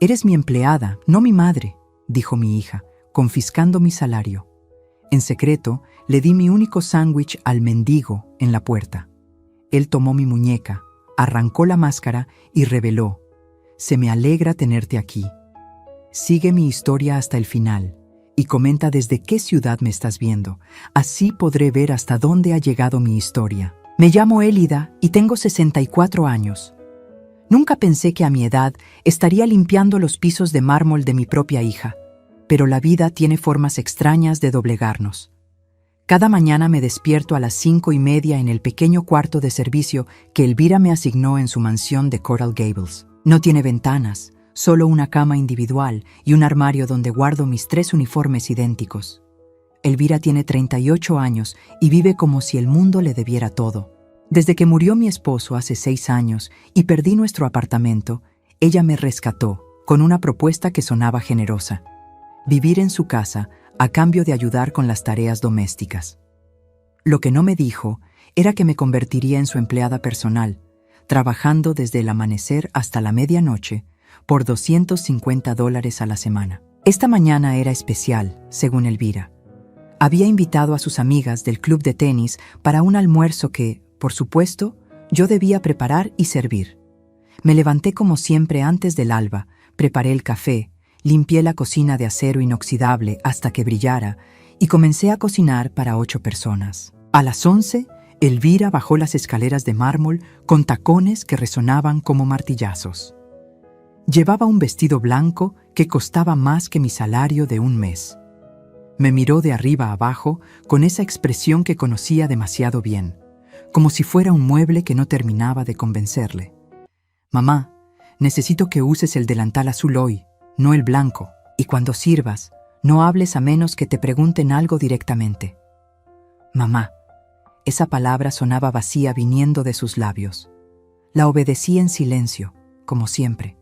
Eres mi empleada, no mi madre, dijo mi hija, confiscando mi salario. En secreto, le di mi único sándwich al mendigo en la puerta. Él tomó mi muñeca, arrancó la máscara y reveló: «Se me alegra tenerte aquí. Sigue mi historia hasta el final y comenta desde qué ciudad me estás viendo. Así podré ver hasta dónde ha llegado mi historia. Me llamo Elida y tengo 64 años. Nunca pensé que a mi edad estaría limpiando los pisos de mármol de mi propia hija, pero la vida tiene formas extrañas de doblegarnos. Cada mañana me despierto a las 5:30 en el pequeño cuarto de servicio que Elvira me asignó en su mansión de Coral Gables. No tiene ventanas, solo una cama individual y un armario donde guardo mis 3 uniformes idénticos. Elvira tiene 38 años y vive como si el mundo le debiera todo. Desde que murió mi esposo hace 6 años y perdí nuestro apartamento, ella me rescató con una propuesta que sonaba generosa: vivir en su casa a cambio de ayudar con las tareas domésticas. Lo que no me dijo era que me convertiría en su empleada personal, trabajando desde el amanecer hasta la medianoche por $250 a la semana. Esta mañana era especial, según Elvira. Había invitado a sus amigas del club de tenis para un almuerzo que, por supuesto, yo debía preparar y servir. Me levanté como siempre antes del alba, preparé el café, limpié la cocina de acero inoxidable hasta que brillara y comencé a cocinar para 8 personas. A las 11, Elvira bajó las escaleras de mármol con tacones que resonaban como martillazos. Llevaba un vestido blanco que costaba más que mi salario de un mes. Me miró de arriba a abajo con esa expresión que conocía demasiado bien, como si fuera un mueble que no terminaba de convencerle. «Mamá, necesito que uses el delantal azul hoy, no el blanco, y cuando sirvas, no hables a menos que te pregunten algo directamente». «Mamá». Esa palabra sonaba vacía viniendo de sus labios. La obedecí en silencio, como siempre.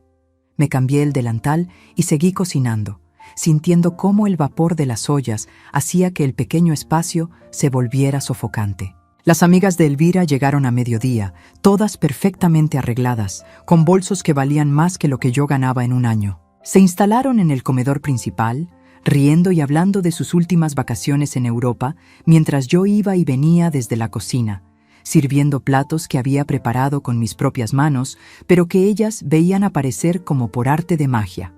Me cambié el delantal y seguí cocinando, sintiendo cómo el vapor de las ollas hacía que el pequeño espacio se volviera sofocante. Las amigas de Elvira llegaron a mediodía, todas perfectamente arregladas, con bolsos que valían más que lo que yo ganaba en un año. Se instalaron en el comedor principal, riendo y hablando de sus últimas vacaciones en Europa, mientras yo iba y venía desde la cocina, sirviendo platos que había preparado con mis propias manos, pero que ellas veían aparecer como por arte de magia.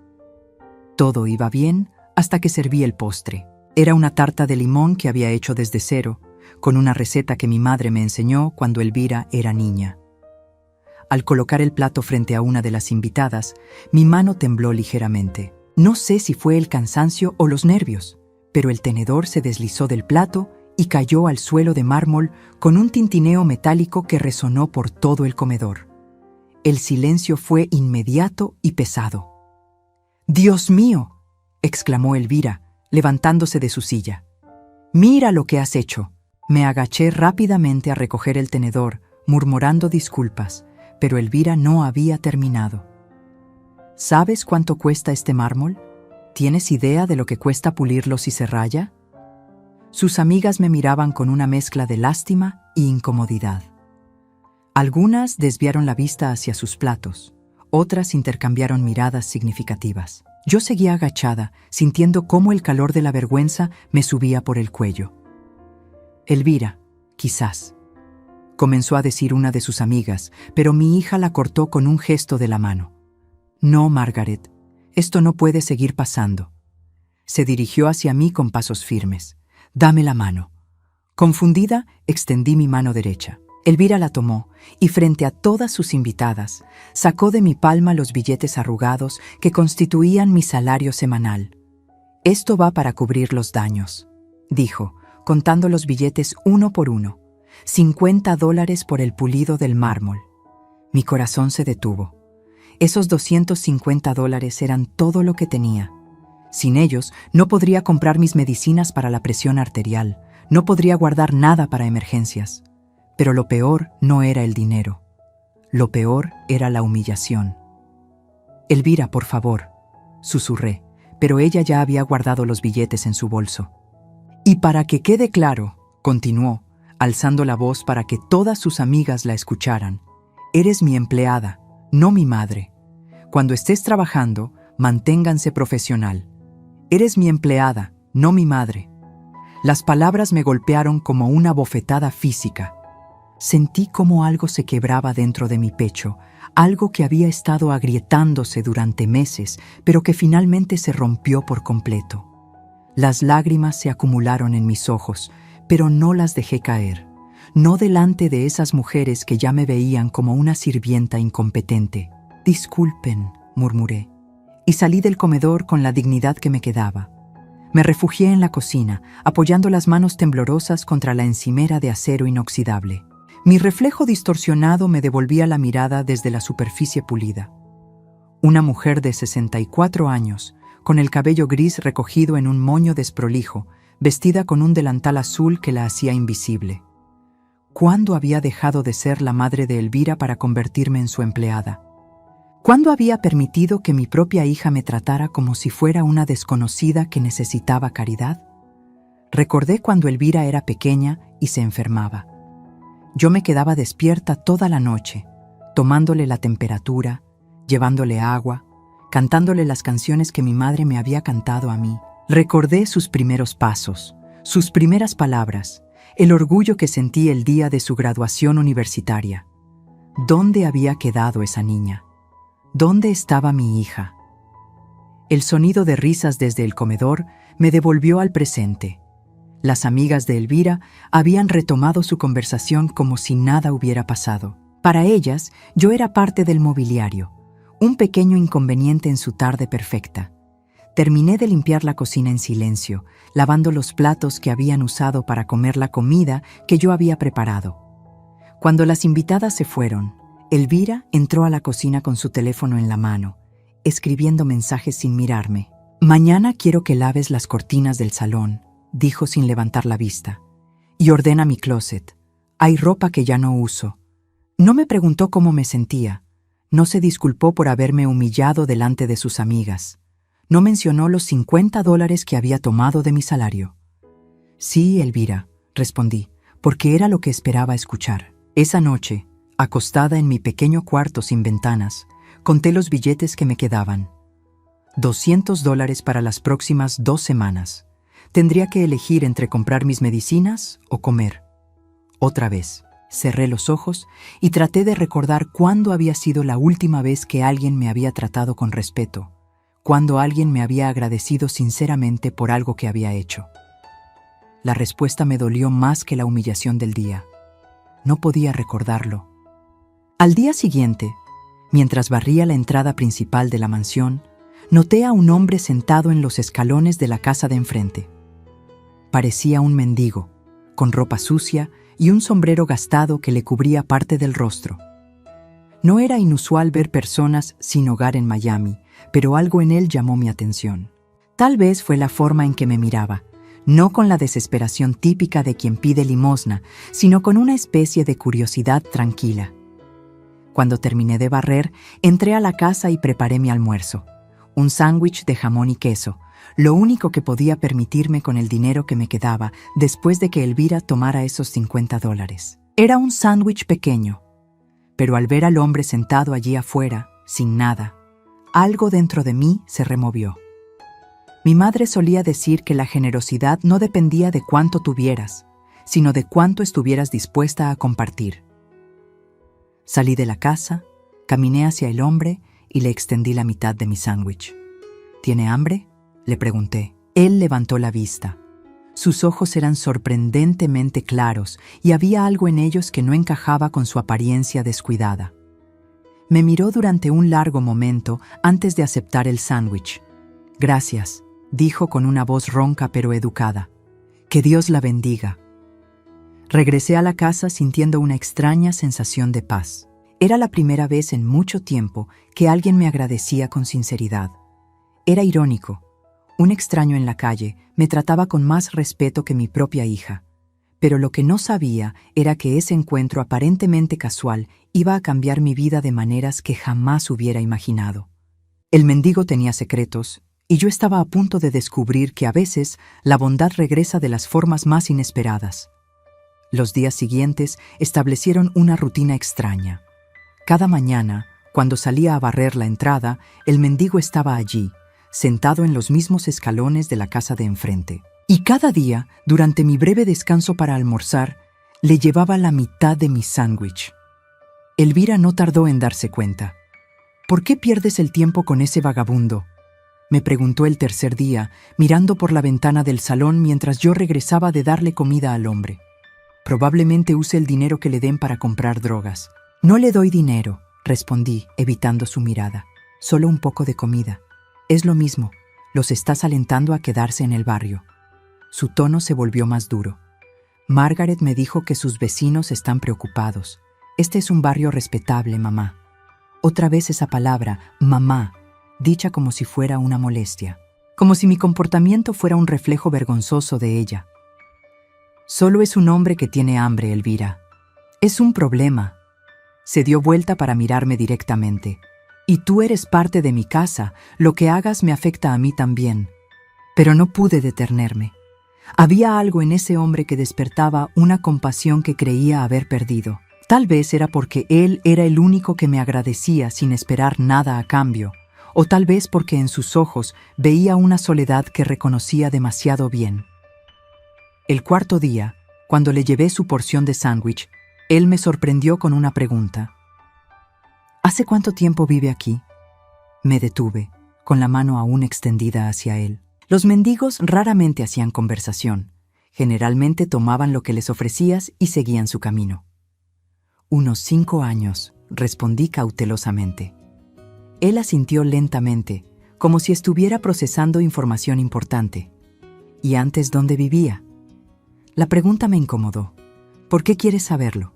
Todo iba bien hasta que serví el postre. Era una tarta de limón que había hecho desde cero, con una receta que mi madre me enseñó cuando Elvira era niña. Al colocar el plato frente a una de las invitadas, mi mano tembló ligeramente. No sé si fue el cansancio o los nervios, pero el tenedor se deslizó del plato y cayó al suelo de mármol con un tintineo metálico que resonó por todo el comedor. El silencio fue inmediato y pesado. «¡Dios mío!», exclamó Elvira, levantándose de su silla. «¡Mira lo que has hecho!». Me agaché rápidamente a recoger el tenedor, murmurando disculpas, pero Elvira no había terminado. «¿Sabes cuánto cuesta este mármol? ¿Tienes idea de lo que cuesta pulirlo si se raya?». Sus amigas me miraban con una mezcla de lástima e incomodidad. Algunas desviaron la vista hacia sus platos, otras intercambiaron miradas significativas. Yo seguía agachada, sintiendo cómo el calor de la vergüenza me subía por el cuello. «Elvira, quizás», comenzó a decir una de sus amigas, pero mi hija la cortó con un gesto de la mano. «No, Margaret, esto no puede seguir pasando». Se dirigió hacia mí con pasos firmes. «Dame la mano». Confundida, extendí mi mano derecha. Elvira la tomó y, frente a todas sus invitadas, sacó de mi palma los billetes arrugados que constituían mi salario semanal. «Esto va para cubrir los daños», dijo, contando los billetes uno por uno. $50 por el pulido del mármol. Mi corazón se detuvo. Esos $250 eran todo lo que tenía. Sin ellos, no podría comprar mis medicinas para la presión arterial, no podría guardar nada para emergencias. Pero lo peor no era el dinero. Lo peor era la humillación. «Elvira, por favor», susurré, pero ella ya había guardado los billetes en su bolso. «Y para que quede claro», continuó, alzando la voz para que todas sus amigas la escucharan, «eres mi empleada, no mi madre. Cuando estés trabajando, Manténganse profesional. Eres mi empleada, no mi madre. Las palabras me golpearon como una bofetada física. Sentí como algo se quebraba dentro de mi pecho, algo que había estado agrietándose durante meses, pero que finalmente se rompió por completo. Las lágrimas se acumularon en mis ojos, pero no las dejé caer. No delante de esas mujeres que ya me veían como una sirvienta incompetente. «Disculpen», murmuré, y salí del comedor con la dignidad que me quedaba. Me refugié en la cocina, apoyando las manos temblorosas contra la encimera de acero inoxidable. Mi reflejo distorsionado me devolvía la mirada desde la superficie pulida. Una mujer de 64 años, con el cabello gris recogido en un moño desprolijo, vestida con un delantal azul que la hacía invisible. ¿Cuándo había dejado de ser la madre de Elvira para convertirme en su empleada? ¿Cuándo había permitido que mi propia hija me tratara como si fuera una desconocida que necesitaba caridad? Recordé cuando Elvira era pequeña y se enfermaba. Yo me quedaba despierta toda la noche, tomándole la temperatura, llevándole agua, cantándole las canciones que mi madre me había cantado a mí. Recordé sus primeros pasos, sus primeras palabras, el orgullo que sentí el día de su graduación universitaria. ¿Dónde había quedado esa niña? ¿Dónde estaba mi hija? El sonido de risas desde el comedor me devolvió al presente. Las amigas de Elvira habían retomado su conversación como si nada hubiera pasado. Para ellas, yo era parte del mobiliario, un pequeño inconveniente en su tarde perfecta. Terminé de limpiar la cocina en silencio, lavando los platos que habían usado para comer la comida que yo había preparado. Cuando las invitadas se fueron, Elvira entró a la cocina con su teléfono en la mano, escribiendo mensajes sin mirarme. «Mañana quiero que laves las cortinas del salón», dijo sin levantar la vista, «y ordena mi closet. Hay ropa que ya no uso». No me preguntó cómo me sentía. No se disculpó por haberme humillado delante de sus amigas. No mencionó los $50 que había tomado de mi salario. «Sí, Elvira», respondí, porque era lo que esperaba escuchar. Esa noche, acostada en mi pequeño cuarto sin ventanas, conté los billetes que me quedaban. $200 para las próximas 2 semanas. Tendría que elegir entre comprar mis medicinas o comer. Otra vez, cerré los ojos y traté de recordar cuándo había sido la última vez que alguien me había tratado con respeto, cuándo alguien me había agradecido sinceramente por algo que había hecho. La respuesta me dolió más que la humillación del día. No podía recordarlo. Al día siguiente, mientras barría la entrada principal de la mansión, noté a un hombre sentado en los escalones de la casa de enfrente. Parecía un mendigo, con ropa sucia y un sombrero gastado que le cubría parte del rostro. No era inusual ver personas sin hogar en Miami, pero algo en él llamó mi atención. Tal vez fue la forma en que me miraba, no con la desesperación típica de quien pide limosna, sino con una especie de curiosidad tranquila. Cuando terminé de barrer, entré a la casa y preparé mi almuerzo. Un sándwich de jamón y queso, lo único que podía permitirme con el dinero que me quedaba después de que Elvira tomara esos $50. Era un sándwich pequeño, pero al ver al hombre sentado allí afuera, sin nada, algo dentro de mí se removió. Mi madre solía decir que la generosidad no dependía de cuánto tuvieras, sino de cuánto estuvieras dispuesta a compartir. Salí de la casa, caminé hacia el hombre y le extendí la mitad de mi sándwich. ¿Tiene hambre?, le pregunté. Él levantó la vista. Sus ojos eran sorprendentemente claros y había algo en ellos que no encajaba con su apariencia descuidada. Me miró durante un largo momento antes de aceptar el sándwich. «Gracias», dijo con una voz ronca pero educada. «Que Dios la bendiga». Regresé a la casa sintiendo una extraña sensación de paz. Era la primera vez en mucho tiempo que alguien me agradecía con sinceridad. Era irónico. Un extraño en la calle me trataba con más respeto que mi propia hija. Pero lo que no sabía era que ese encuentro aparentemente casual iba a cambiar mi vida de maneras que jamás hubiera imaginado. El mendigo tenía secretos, y yo estaba a punto de descubrir que a veces la bondad regresa de las formas más inesperadas. Los días siguientes establecieron una rutina extraña. Cada mañana, Cuando salía a barrer la entrada, el mendigo estaba allí, sentado en los mismos escalones de la casa de enfrente. Y cada día, durante mi breve descanso para almorzar, le llevaba la mitad de mi sándwich. Elvira no tardó en darse cuenta. «¿Por qué pierdes el tiempo con ese vagabundo?», me preguntó el tercer día, mirando por la ventana del salón mientras yo regresaba de darle comida al hombre. «Probablemente use el dinero que le den para comprar drogas». «No le doy dinero», respondí, evitando su mirada. «Solo un poco de comida. Es lo mismo. Los estás alentando a quedarse en el barrio». Su tono se volvió más duro. «Margaret me dijo que sus vecinos están preocupados. Este es un barrio respetable, mamá». Otra vez esa palabra, mamá, dicha como si fuera una molestia. Como si mi comportamiento fuera un reflejo vergonzoso de ella. «Solo es un hombre que tiene hambre, Elvira. Es un problema». Se dio vuelta para mirarme directamente. «Y tú eres parte de mi casa. Lo que hagas me afecta a mí también». Pero no pude detenerme. Había algo en ese hombre que despertaba una compasión que creía haber perdido. Tal vez era porque él era el único que me agradecía sin esperar nada a cambio, o tal vez porque en sus ojos veía una soledad que reconocía demasiado bien. El cuarto día, cuando le llevé su porción de sándwich, él me sorprendió con una pregunta. «¿Hace cuánto tiempo vive aquí?». Me detuve, con la mano aún extendida hacia él. Los mendigos raramente hacían conversación. Generalmente tomaban lo que les ofrecías y seguían su camino. «Unos 5 años», respondí cautelosamente. Él asintió lentamente, como si estuviera procesando información importante. «¿Y antes dónde vivía?». La pregunta me incomodó. «¿Por qué quieres saberlo?».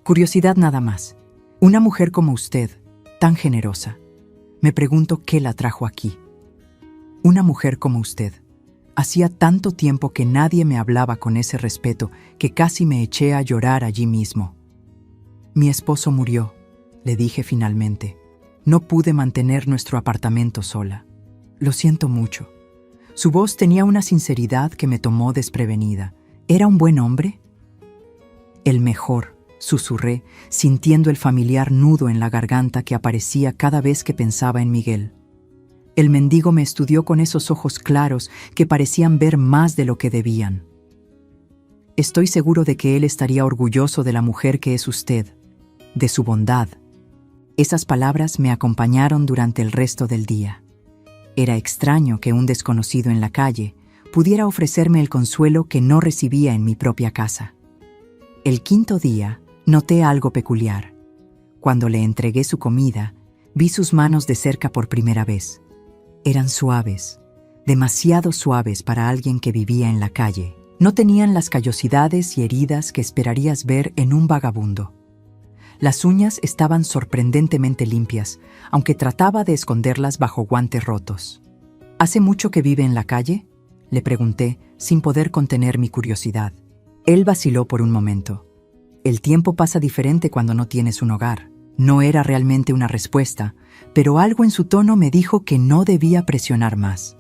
«Curiosidad nada más. Una mujer como usted, tan generosa. Me pregunto qué la trajo aquí». Una mujer como usted. Hacía tanto tiempo que nadie me hablaba con ese respeto que casi me eché a llorar allí mismo. «Mi esposo murió», le dije finalmente. «No pude mantener nuestro apartamento sola. Lo siento mucho». Su voz tenía una sinceridad que me tomó desprevenida. ¿Era un buen hombre? «El mejor», susurré, sintiendo el familiar nudo en la garganta que aparecía cada vez que pensaba en Miguel. El mendigo me estudió con esos ojos claros que parecían ver más de lo que debían. «Estoy seguro de que él estaría orgulloso de la mujer que es usted, de su bondad». Esas palabras me acompañaron durante el resto del día. Era extraño que un desconocido en la calle pudiera ofrecerme el consuelo que no recibía en mi propia casa. El quinto día noté algo peculiar. Cuando le entregué su comida, vi sus manos de cerca por primera vez. Eran suaves, demasiado suaves para alguien que vivía en la calle. No tenían las callosidades y heridas que esperarías ver en un vagabundo. Las uñas estaban sorprendentemente limpias, aunque trataba de esconderlas bajo guantes rotos. «¿Hace mucho que vive en la calle?», le pregunté, sin poder contener mi curiosidad. Él vaciló por un momento. «El tiempo pasa diferente cuando no tienes un hogar». No era realmente una respuesta, pero algo en su tono me dijo que no debía presionar más.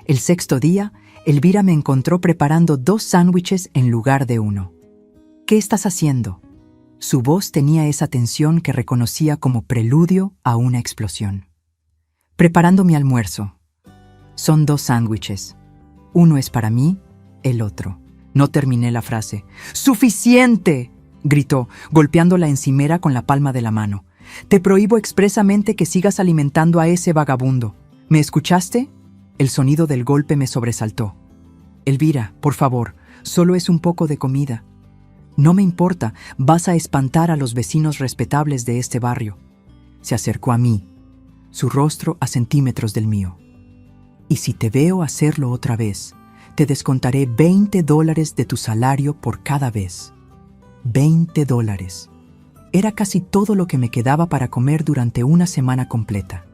El sexto día, Elvira me encontró preparando 2 sándwiches en lugar de 1. «¿Qué estás haciendo?». Su voz tenía esa tensión que reconocía como preludio a una explosión. «Preparando mi almuerzo. Son 2 sándwiches. Uno es para mí, el otro». No terminé la frase. «¡Suficiente!», gritó, golpeando la encimera con la palma de la mano. «Te prohíbo expresamente que sigas alimentando a ese vagabundo. ¿Me escuchaste?». El sonido del golpe me sobresaltó. «Elvira, por favor, solo es un poco de comida». «No me importa, vas a espantar a los vecinos respetables de este barrio». Se acercó a mí, su rostro a centímetros del mío. «Y si te veo hacerlo otra vez, te descontaré $20 de tu salario por cada vez». $20. Era casi todo lo que me quedaba para comer durante una semana completa.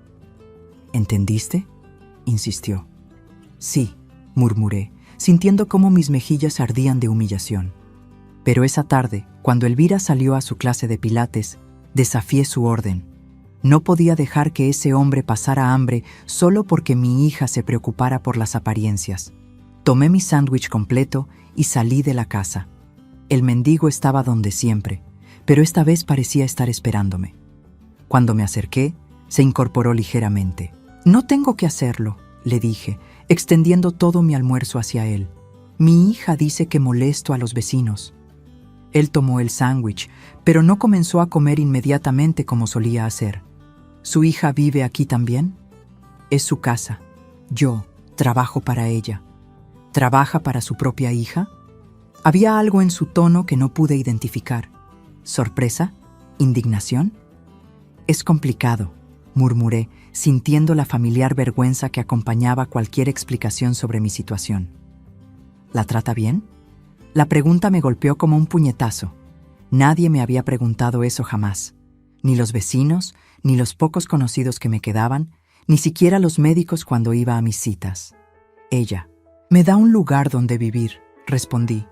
«¿Entendiste?», insistió. «Sí», murmuré, sintiendo cómo mis mejillas ardían de humillación. Pero esa tarde, cuando Elvira salió a su clase de pilates, desafié su orden. No podía dejar que ese hombre pasara hambre solo porque mi hija se preocupara por las apariencias. Tomé mi sándwich completo y salí de la casa. El mendigo estaba donde siempre, pero esta vez parecía estar esperándome. Cuando me acerqué, se incorporó ligeramente. «No tengo que hacerlo», le dije, extendiendo todo mi almuerzo hacia él. «Mi hija dice que molesto a los vecinos». Él tomó el sándwich, pero no comenzó a comer inmediatamente como solía hacer. «¿Su hija vive aquí también?» «Es su casa. Yo trabajo para ella». «¿Trabaja para su propia hija?» Había algo en su tono que no pude identificar. ¿Sorpresa? ¿Indignación? «Es complicado», murmuré, sintiendo la familiar vergüenza que acompañaba cualquier explicación sobre mi situación. «¿La trata bien?» La pregunta me golpeó como un puñetazo. Nadie me había preguntado eso jamás. Ni los vecinos, ni los pocos conocidos que me quedaban, ni siquiera los médicos cuando iba a mis citas. «Ella me da un lugar donde vivir», respondí,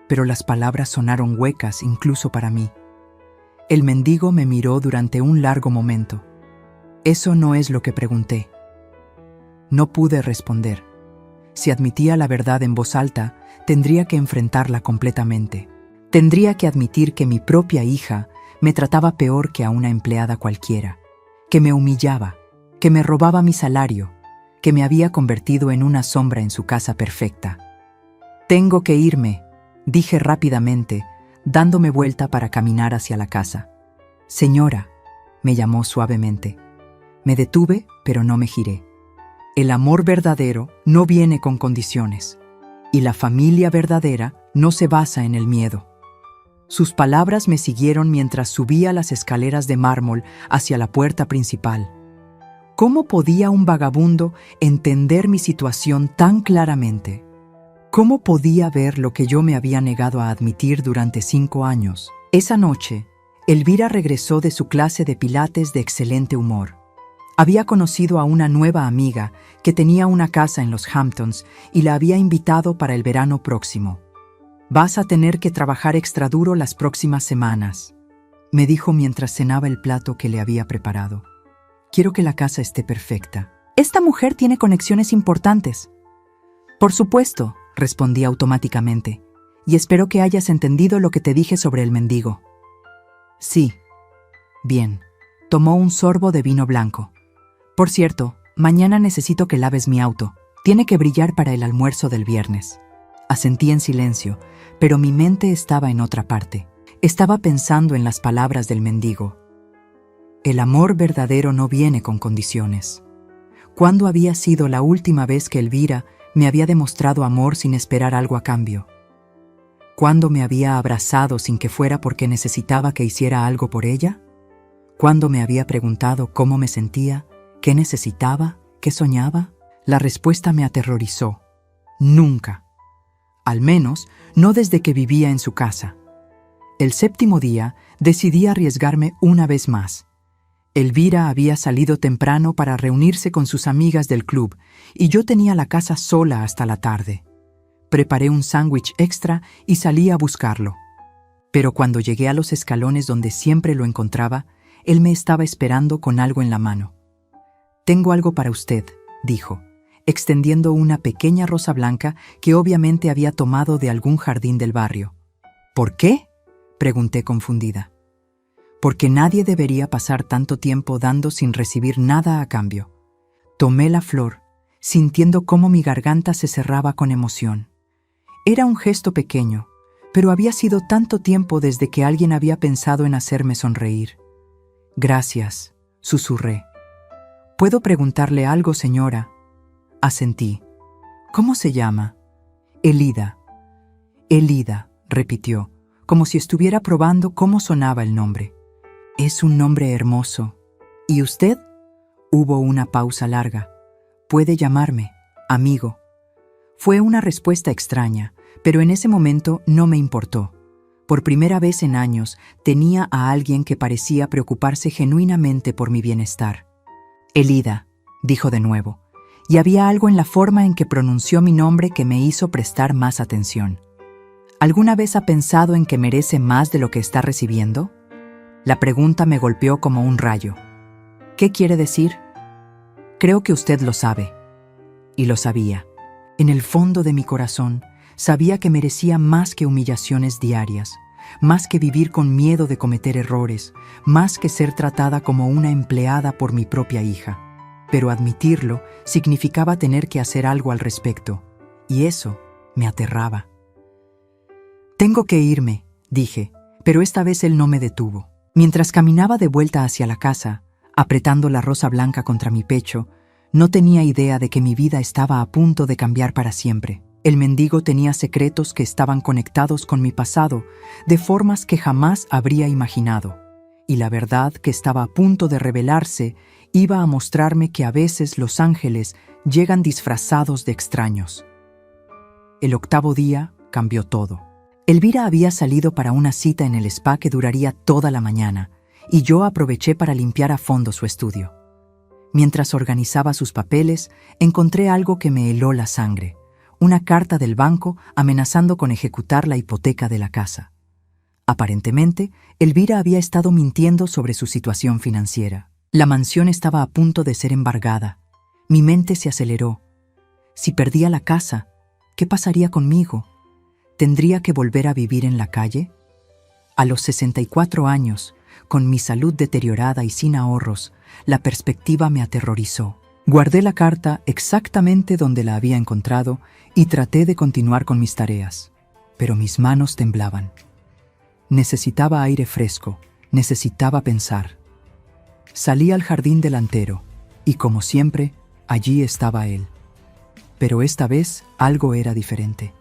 pero las palabras sonaron huecas incluso para mí. El mendigo me miró durante un largo momento. «Eso no es lo que pregunté». No pude responder. Si admitía la verdad en voz alta, tendría que enfrentarla completamente. Tendría que admitir que mi propia hija me trataba peor que a una empleada cualquiera, que me humillaba, que me robaba mi salario, que me había convertido en una sombra en su casa perfecta. «Tengo que irme», dije rápidamente, dándome vuelta para caminar hacia la casa. «Señora», me llamó suavemente. Me detuve, pero no me giré. El amor verdadero no viene con condiciones, y la familia verdadera no se basa en el miedo. Sus palabras me siguieron mientras subía las escaleras de mármol hacia la puerta principal. ¿Cómo podía un vagabundo entender mi situación tan claramente? ¿Cómo podía ver lo que yo me había negado a admitir durante 5 años? Esa noche, Elvira regresó de su clase de pilates de excelente humor. Había conocido a una nueva amiga que tenía una casa en los Hamptons y la había invitado para el verano próximo. «Vas a tener que trabajar extra duro las próximas semanas», me dijo mientras cenaba el plato que le había preparado. «Quiero que la casa esté perfecta. Esta mujer tiene conexiones importantes». «Por supuesto», respondí automáticamente, «y espero que hayas entendido lo que te dije sobre el mendigo». «Sí». «Bien». Tomó un sorbo de vino blanco. «Por cierto, mañana necesito que laves mi auto. Tiene que brillar para el almuerzo del viernes». Asentí en silencio, pero mi mente estaba en otra parte. Estaba pensando en las palabras del mendigo. El amor verdadero no viene con condiciones. ¿Cuándo había sido la última vez que Elvira me había demostrado amor sin esperar algo a cambio? ¿Cuándo me había abrazado sin que fuera porque necesitaba que hiciera algo por ella? ¿Cuándo me había preguntado cómo me sentía, qué necesitaba, qué soñaba? La respuesta me aterrorizó. Nunca. Al menos, no desde que vivía en su casa. El 7º día, decidí arriesgarme una vez más. Elvira había salido temprano para reunirse con sus amigas del club y yo tenía la casa sola hasta la tarde. Preparé un sándwich extra y salí a buscarlo. Pero cuando llegué a los escalones donde siempre lo encontraba, él me estaba esperando con algo en la mano. «Tengo algo para usted», dijo, extendiendo una pequeña rosa blanca que obviamente había tomado de algún jardín del barrio. «¿Por qué?», pregunté confundida. «Porque nadie debería pasar tanto tiempo dando sin recibir nada a cambio». Tomé la flor, sintiendo cómo mi garganta se cerraba con emoción. Era un gesto pequeño, pero había sido tanto tiempo desde que alguien había pensado en hacerme sonreír. «Gracias», susurré. «¿Puedo preguntarle algo, señora?», asentí. «¿Cómo se llama?» «Elida». «Elida», repitió, como si estuviera probando cómo sonaba el nombre. «Es un nombre hermoso. ¿Y usted?» Hubo una pausa larga. «Puede llamarme amigo». Fue una respuesta extraña, pero en ese momento no me importó. Por primera vez en años, tenía a alguien que parecía preocuparse genuinamente por mi bienestar. «Elida», dijo de nuevo, y había algo en la forma en que pronunció mi nombre que me hizo prestar más atención. ¿Alguna vez ha pensado en que merece más de lo que está recibiendo? La pregunta me golpeó como un rayo. ¿Qué quiere decir? Creo que usted lo sabe. Y lo sabía. En el fondo de mi corazón, sabía que merecía más que humillaciones diarias, más que vivir con miedo de cometer errores, más que ser tratada como una empleada por mi propia hija. Pero admitirlo significaba tener que hacer algo al respecto, y eso me aterraba. «Tengo que irme», dije, pero esta vez él no me detuvo. Mientras caminaba de vuelta hacia la casa, apretando la rosa blanca contra mi pecho, no tenía idea de que mi vida estaba a punto de cambiar para siempre. El mendigo tenía secretos que estaban conectados con mi pasado de formas que jamás habría imaginado, y la verdad que estaba a punto de revelarse iba a mostrarme que a veces los ángeles llegan disfrazados de extraños. El 8º día cambió todo. Elvira había salido para una cita en el spa que duraría toda la mañana, y yo aproveché para limpiar a fondo su estudio. Mientras organizaba sus papeles, encontré algo que me heló la sangre: una carta del banco amenazando con ejecutar la hipoteca de la casa. Aparentemente, Elvira había estado mintiendo sobre su situación financiera. La mansión estaba a punto de ser embargada. Mi mente se aceleró. Si perdía la casa, ¿qué pasaría conmigo? ¿Tendría que volver a vivir en la calle? A los 64 años, con mi salud deteriorada y sin ahorros, la perspectiva me aterrorizó. Guardé la carta exactamente donde la había encontrado y traté de continuar con mis tareas, pero mis manos temblaban. Necesitaba aire fresco, necesitaba pensar. Salí al jardín delantero y, como siempre, allí estaba él. Pero esta vez algo era diferente.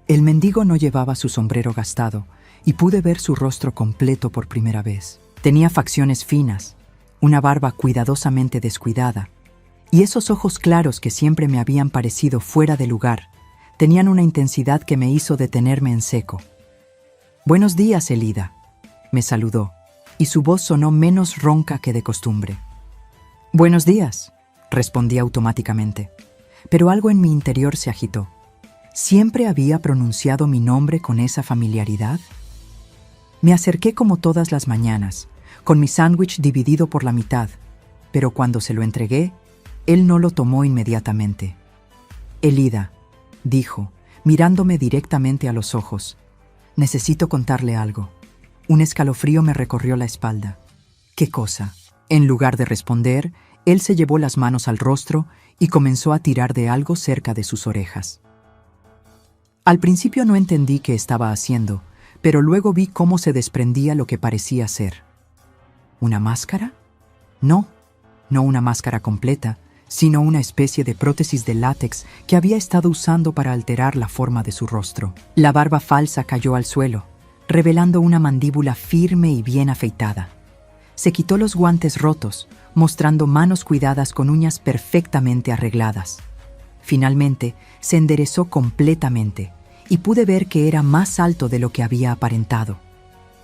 El mendigo no llevaba su sombrero gastado y pude ver su rostro completo por primera vez. Tenía facciones finas, una barba cuidadosamente descuidada, y esos ojos claros que siempre me habían parecido fuera de lugar tenían una intensidad que me hizo detenerme en seco. «Buenos días, Elida», me saludó, y su voz sonó menos ronca que de costumbre. «Buenos días», respondí automáticamente, pero algo en mi interior se agitó. ¿Siempre había pronunciado mi nombre con esa familiaridad? Me acerqué como todas las mañanas, con mi sándwich dividido por la mitad, pero cuando se lo entregué, él no lo tomó inmediatamente. «Elida», dijo, mirándome directamente a los ojos, «necesito contarle algo». Un escalofrío me recorrió la espalda. «¿Qué cosa?». En lugar de responder, él se llevó las manos al rostro y comenzó a tirar de algo cerca de sus orejas. Al principio no entendí qué estaba haciendo, pero luego vi cómo se desprendía lo que parecía ser. ¿Una máscara? No una máscara completa, sino una especie de prótesis de látex que había estado usando para alterar la forma de su rostro. La barba falsa cayó al suelo, revelando una mandíbula firme y bien afeitada. Se quitó los guantes rotos, mostrando manos cuidadas con uñas perfectamente arregladas. Finalmente, se enderezó completamente y pude ver que era más alto de lo que había aparentado.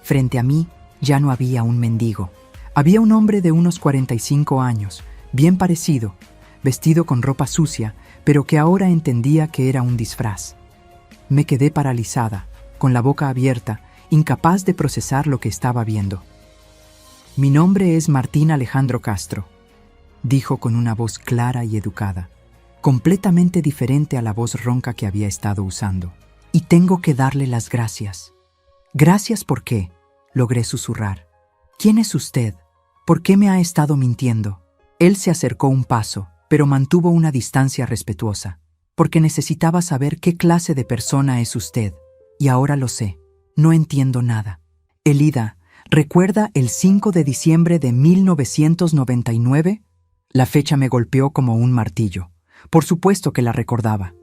Frente a mí ya no había un mendigo. Había un hombre de unos 45 años, bien parecido, vestido con ropa sucia, pero que ahora entendía que era un disfraz. Me quedé paralizada, con la boca abierta, incapaz de procesar lo que estaba viendo. «Mi nombre es Martín Alejandro Castro», dijo con una voz clara y educada, completamente diferente a la voz ronca que había estado usando. «Y tengo que darle las gracias». «¿Gracias por qué?», logré susurrar. «¿Quién es usted? ¿Por qué me ha estado mintiendo?». Él se acercó un paso, pero mantuvo una distancia respetuosa, porque necesitaba saber qué clase de persona es usted, y ahora lo sé. No entiendo nada. «Elida, ¿recuerda el 5 de diciembre de 1999? La fecha me golpeó como un martillo. Por supuesto que la recordaba.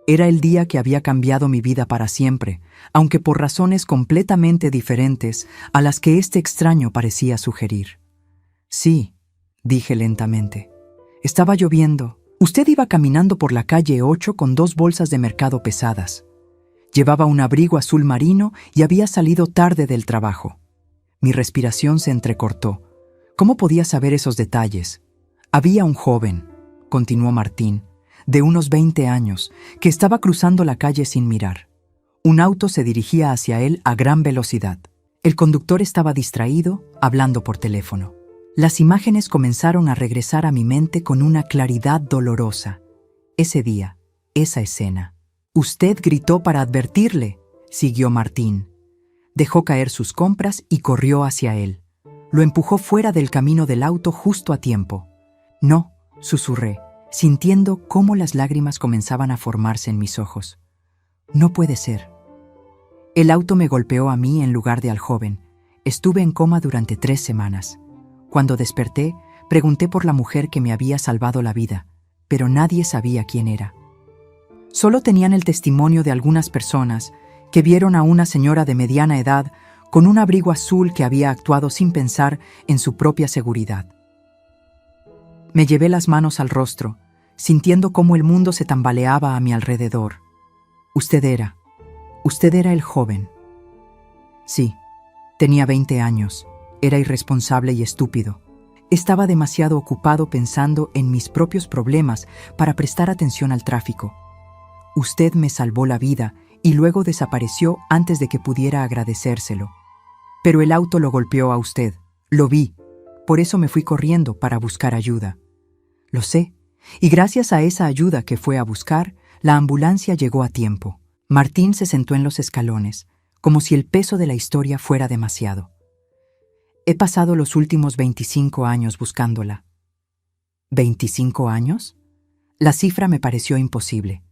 Era el día que había cambiado mi vida para siempre, aunque por razones completamente diferentes a las que este extraño parecía sugerir. «Sí», dije lentamente. «Estaba lloviendo. Usted iba caminando por la calle 8 con 2 bolsas de mercado pesadas. Llevaba un abrigo azul marino y había salido tarde del trabajo». Mi respiración se entrecortó. ¿Cómo podía saber esos detalles? «Había un joven», continuó Martín, «de unos 20 años, que estaba cruzando la calle sin mirar. Un auto se dirigía hacia él a gran velocidad. El conductor estaba distraído, hablando por teléfono. Las imágenes comenzaron a regresar a mi mente con una claridad dolorosa. Ese día, esa escena. «Usted gritó para advertirle», siguió Martín. Dejó caer sus compras y corrió hacia él. Lo empujó fuera del camino del auto justo a tiempo. No, susurré, sintiendo cómo las lágrimas comenzaban a formarse en mis ojos. No puede ser. El auto me golpeó a mí en lugar de al joven. Estuve en coma durante 3 semanas. Cuando desperté, pregunté por la mujer que me había salvado la vida, pero nadie sabía quién era. Solo tenían el testimonio de algunas personas que vieron a una señora de mediana edad con un abrigo azul que había actuado sin pensar en su propia seguridad. Me llevé las manos al rostro, sintiendo cómo el mundo se tambaleaba a mi alrededor. Usted era el joven. Sí, tenía 20 años, era irresponsable y estúpido. Estaba demasiado ocupado pensando en mis propios problemas para prestar atención al tráfico. Usted me salvó la vida y luego desapareció antes de que pudiera agradecérselo. Pero el auto lo golpeó a usted. Lo vi. Por eso me fui corriendo para buscar ayuda. Lo sé. Y gracias a esa ayuda que fue a buscar, la ambulancia llegó a tiempo. Martín se sentó en los escalones, como si el peso de la historia fuera demasiado. He pasado los últimos 25 años buscándola. ¿25 años? La cifra me pareció imposible.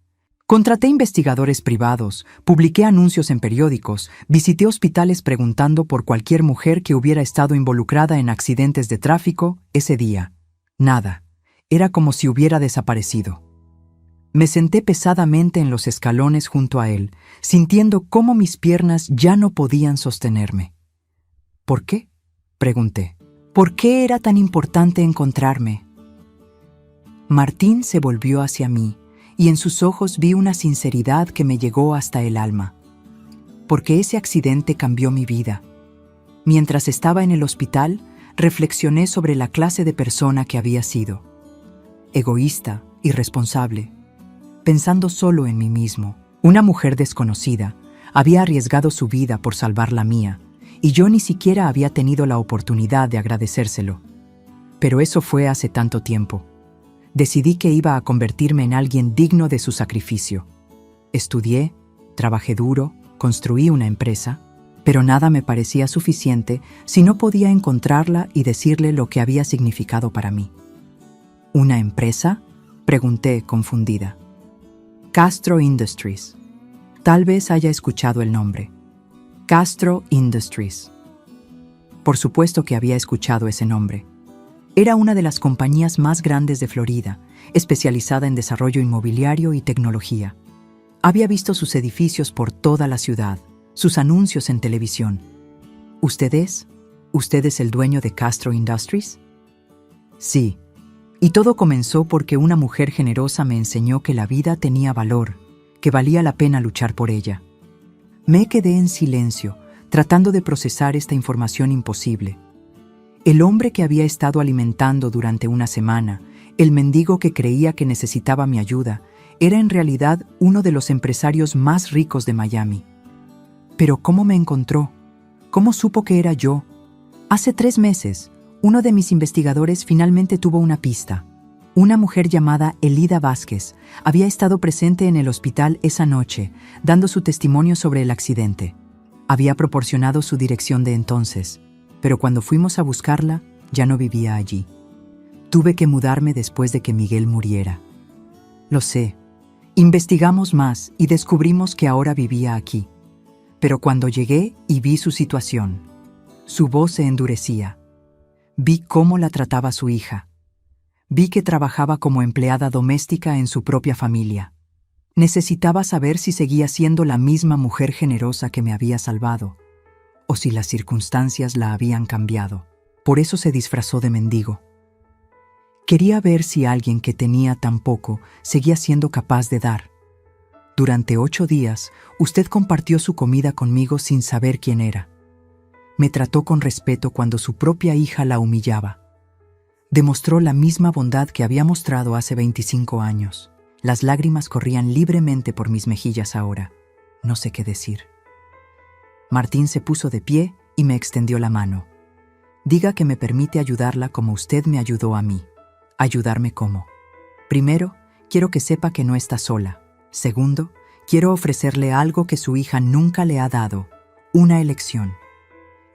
Contraté investigadores privados, publiqué anuncios en periódicos, visité hospitales preguntando por cualquier mujer que hubiera estado involucrada en accidentes de tráfico ese día. Nada. Era como si hubiera desaparecido. Me senté pesadamente en los escalones junto a él, sintiendo cómo mis piernas ya no podían sostenerme. ¿Por qué?, pregunté. ¿Por qué era tan importante encontrarme? Martín se volvió hacia mí, y en sus ojos vi una sinceridad que me llegó hasta el alma. Porque ese accidente cambió mi vida. Mientras estaba en el hospital, reflexioné sobre la clase de persona que había sido. Egoísta, irresponsable, pensando solo en mí mismo. Una mujer desconocida había arriesgado su vida por salvar la mía, y yo ni siquiera había tenido la oportunidad de agradecérselo. Pero eso fue hace tanto tiempo. Decidí que iba a convertirme en alguien digno de su sacrificio. Estudié, trabajé duro, construí una empresa, pero nada me parecía suficiente si no podía encontrarla y decirle lo que había significado para mí. ¿Una empresa?, pregunté, confundida. Castro Industries. Tal vez haya escuchado el nombre. Castro Industries. Por supuesto que había escuchado ese nombre. Era una de las compañías más grandes de Florida, especializada en desarrollo inmobiliario y tecnología. Había visto sus edificios por toda la ciudad, sus anuncios en televisión. ¿Usted es el dueño de Castro Industries? Sí, y todo comenzó porque una mujer generosa me enseñó que la vida tenía valor, que valía la pena luchar por ella. Me quedé en silencio, tratando de procesar esta información imposible. El hombre que había estado alimentando durante una semana, el mendigo que creía que necesitaba mi ayuda, era en realidad uno de los empresarios más ricos de Miami. Pero ¿cómo me encontró? ¿Cómo supo que era yo? Hace 3 meses, uno de mis investigadores finalmente tuvo una pista. Una mujer llamada Elida Vázquez había estado presente en el hospital esa noche, dando su testimonio sobre el accidente. Había proporcionado su dirección de entonces, pero cuando fuimos a buscarla, ya no vivía allí. Tuve que mudarme después de que Miguel muriera. Lo sé. Investigamos más y descubrimos que ahora vivía aquí. Pero cuando llegué y vi su situación, su voz se endurecía. Vi cómo la trataba su hija. Vi que trabajaba como empleada doméstica en su propia familia. Necesitaba saber si seguía siendo la misma mujer generosa que me había salvado, o si las circunstancias la habían cambiado. Por eso se disfrazó de mendigo. Quería ver si alguien que tenía tan poco seguía siendo capaz de dar. Durante 8 días, usted compartió su comida conmigo sin saber quién era. Me trató con respeto cuando su propia hija la humillaba. Demostró la misma bondad que había mostrado hace 25 años. Las lágrimas corrían libremente por mis mejillas ahora. No sé qué decir. Martín se puso de pie y me extendió la mano. Diga que me permite ayudarla como usted me ayudó a mí. ¿Ayudarme cómo? Primero, quiero que sepa que no está sola. Segundo, quiero ofrecerle algo que su hija nunca le ha dado, Una elección.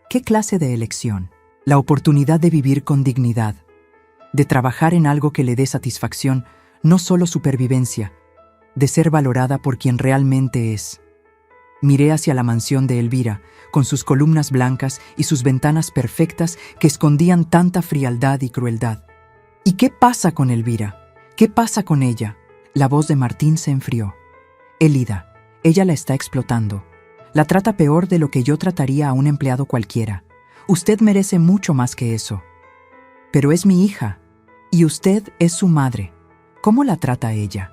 ¿Qué clase de elección? La oportunidad de vivir con dignidad, de trabajar en algo que le dé satisfacción, no solo supervivencia, de ser valorada por quien realmente es. Miré hacia la mansión de Elvira, con sus columnas blancas y sus ventanas perfectas que escondían tanta frialdad y crueldad. ¿Y qué pasa con Elvira? ¿Qué pasa con ella? La voz de Martín se enfrió. Elida, ella la está explotando. La trata peor de lo que yo trataría a un empleado cualquiera. Usted merece mucho más que eso. Pero es mi hija, y usted es su madre. ¿Cómo la trata ella?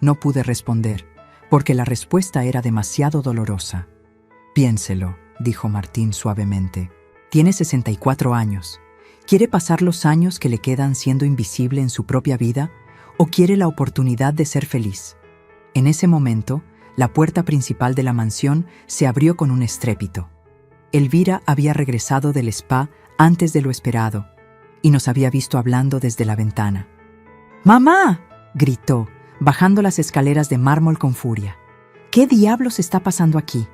No pude responder, porque la respuesta era demasiado dolorosa. Piénselo, dijo Martín suavemente. Tiene 64 años. ¿Quiere pasar los años que le quedan siendo invisible en su propia vida o quiere la oportunidad de ser feliz? En ese momento, la puerta principal de la mansión se abrió con un estrépito. Elvira había regresado del spa antes de lo esperado y nos había visto hablando desde la ventana. ¡Mamá!, gritó, bajando las escaleras de mármol con furia. ¿Qué diablos está pasando aquí?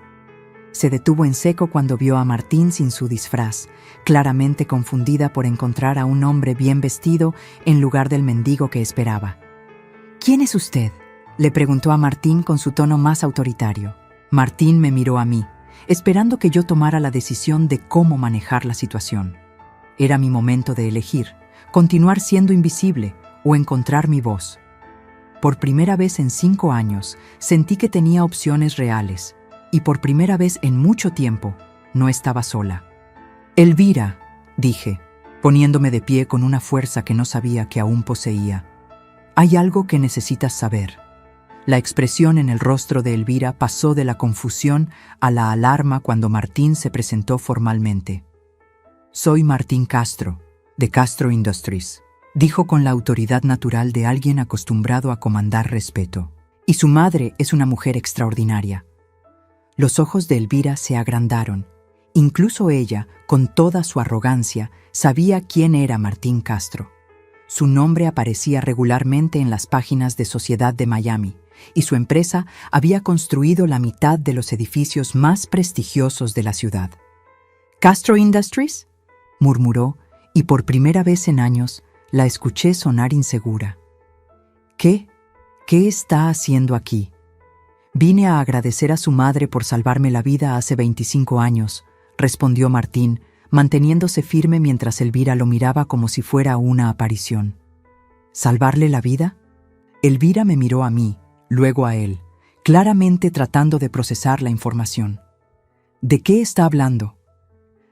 Se detuvo en seco cuando vio a Martín sin su disfraz, claramente confundida por encontrar a un hombre bien vestido en lugar del mendigo que esperaba. ¿Quién es usted?, le preguntó a Martín con su tono más autoritario. Martín me miró a mí, esperando que yo tomara la decisión de cómo manejar la situación. Era mi momento de elegir, continuar siendo invisible o encontrar mi voz. Por primera vez en 5 años, sentí que tenía opciones reales, y por primera vez en mucho tiempo, no estaba sola. Elvira, dije, poniéndome de pie con una fuerza que no sabía que aún poseía. Hay algo que necesitas saber. La expresión en el rostro de Elvira pasó de la confusión a la alarma cuando Martín se presentó formalmente. Soy Martín Castro, de Castro Industries, dijo con la autoridad natural de alguien acostumbrado a comandar respeto. Y su madre es una mujer extraordinaria. Los ojos de Elvira se agrandaron. Incluso ella, con toda su arrogancia, sabía quién era Martín Castro. Su nombre aparecía regularmente en las páginas de Sociedad de Miami, y su empresa había construido la mitad de los edificios más prestigiosos de la ciudad. ¿Castro Industries?, murmuró, y por primera vez en años la escuché sonar insegura. ¿Qué? ¿Qué está haciendo aquí? Vine a agradecer a su madre por salvarme la vida hace 25 años, respondió Martín, manteniéndose firme mientras Elvira lo miraba como si fuera una aparición. ¿Salvarle la vida? Elvira me miró a mí, luego a él, claramente tratando de procesar la información. ¿De qué está hablando?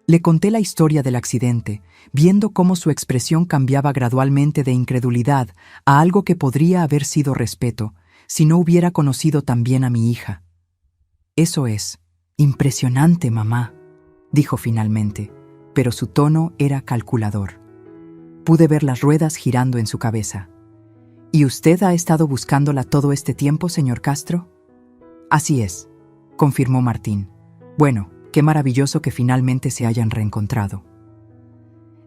Le conté la historia del accidente, viendo cómo su expresión cambiaba gradualmente de incredulidad a algo que podría haber sido respeto, si no hubiera conocido tan bien a mi hija. Eso es impresionante, mamá, dijo finalmente, pero su tono era calculador. Pude ver las ruedas girando en su cabeza. ¿Y usted ha estado buscándola todo este tiempo, señor Castro? Así es, confirmó Martín. Bueno, qué maravilloso que finalmente se hayan reencontrado.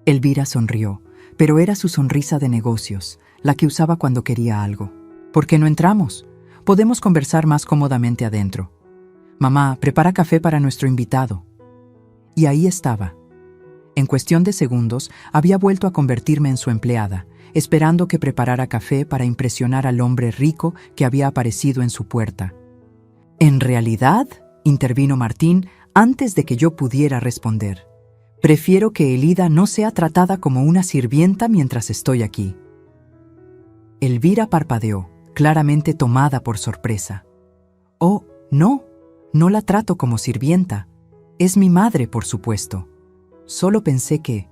Elvira sonrió, pero era su sonrisa de negocios, la que usaba cuando quería algo. ¿Por qué no entramos? Podemos conversar más cómodamente adentro. Mamá, prepara café para nuestro invitado. Y ahí estaba. En cuestión de segundos, había vuelto a convertirme en su empleada, esperando que preparara café para impresionar al hombre rico que había aparecido en su puerta. En realidad, intervino Martín antes de que yo pudiera responder. Prefiero que Elida no sea tratada como una sirvienta mientras estoy aquí. Elvira parpadeó, claramente tomada por sorpresa. Oh, no la trato como sirvienta. Es mi madre, por supuesto. Solo pensé que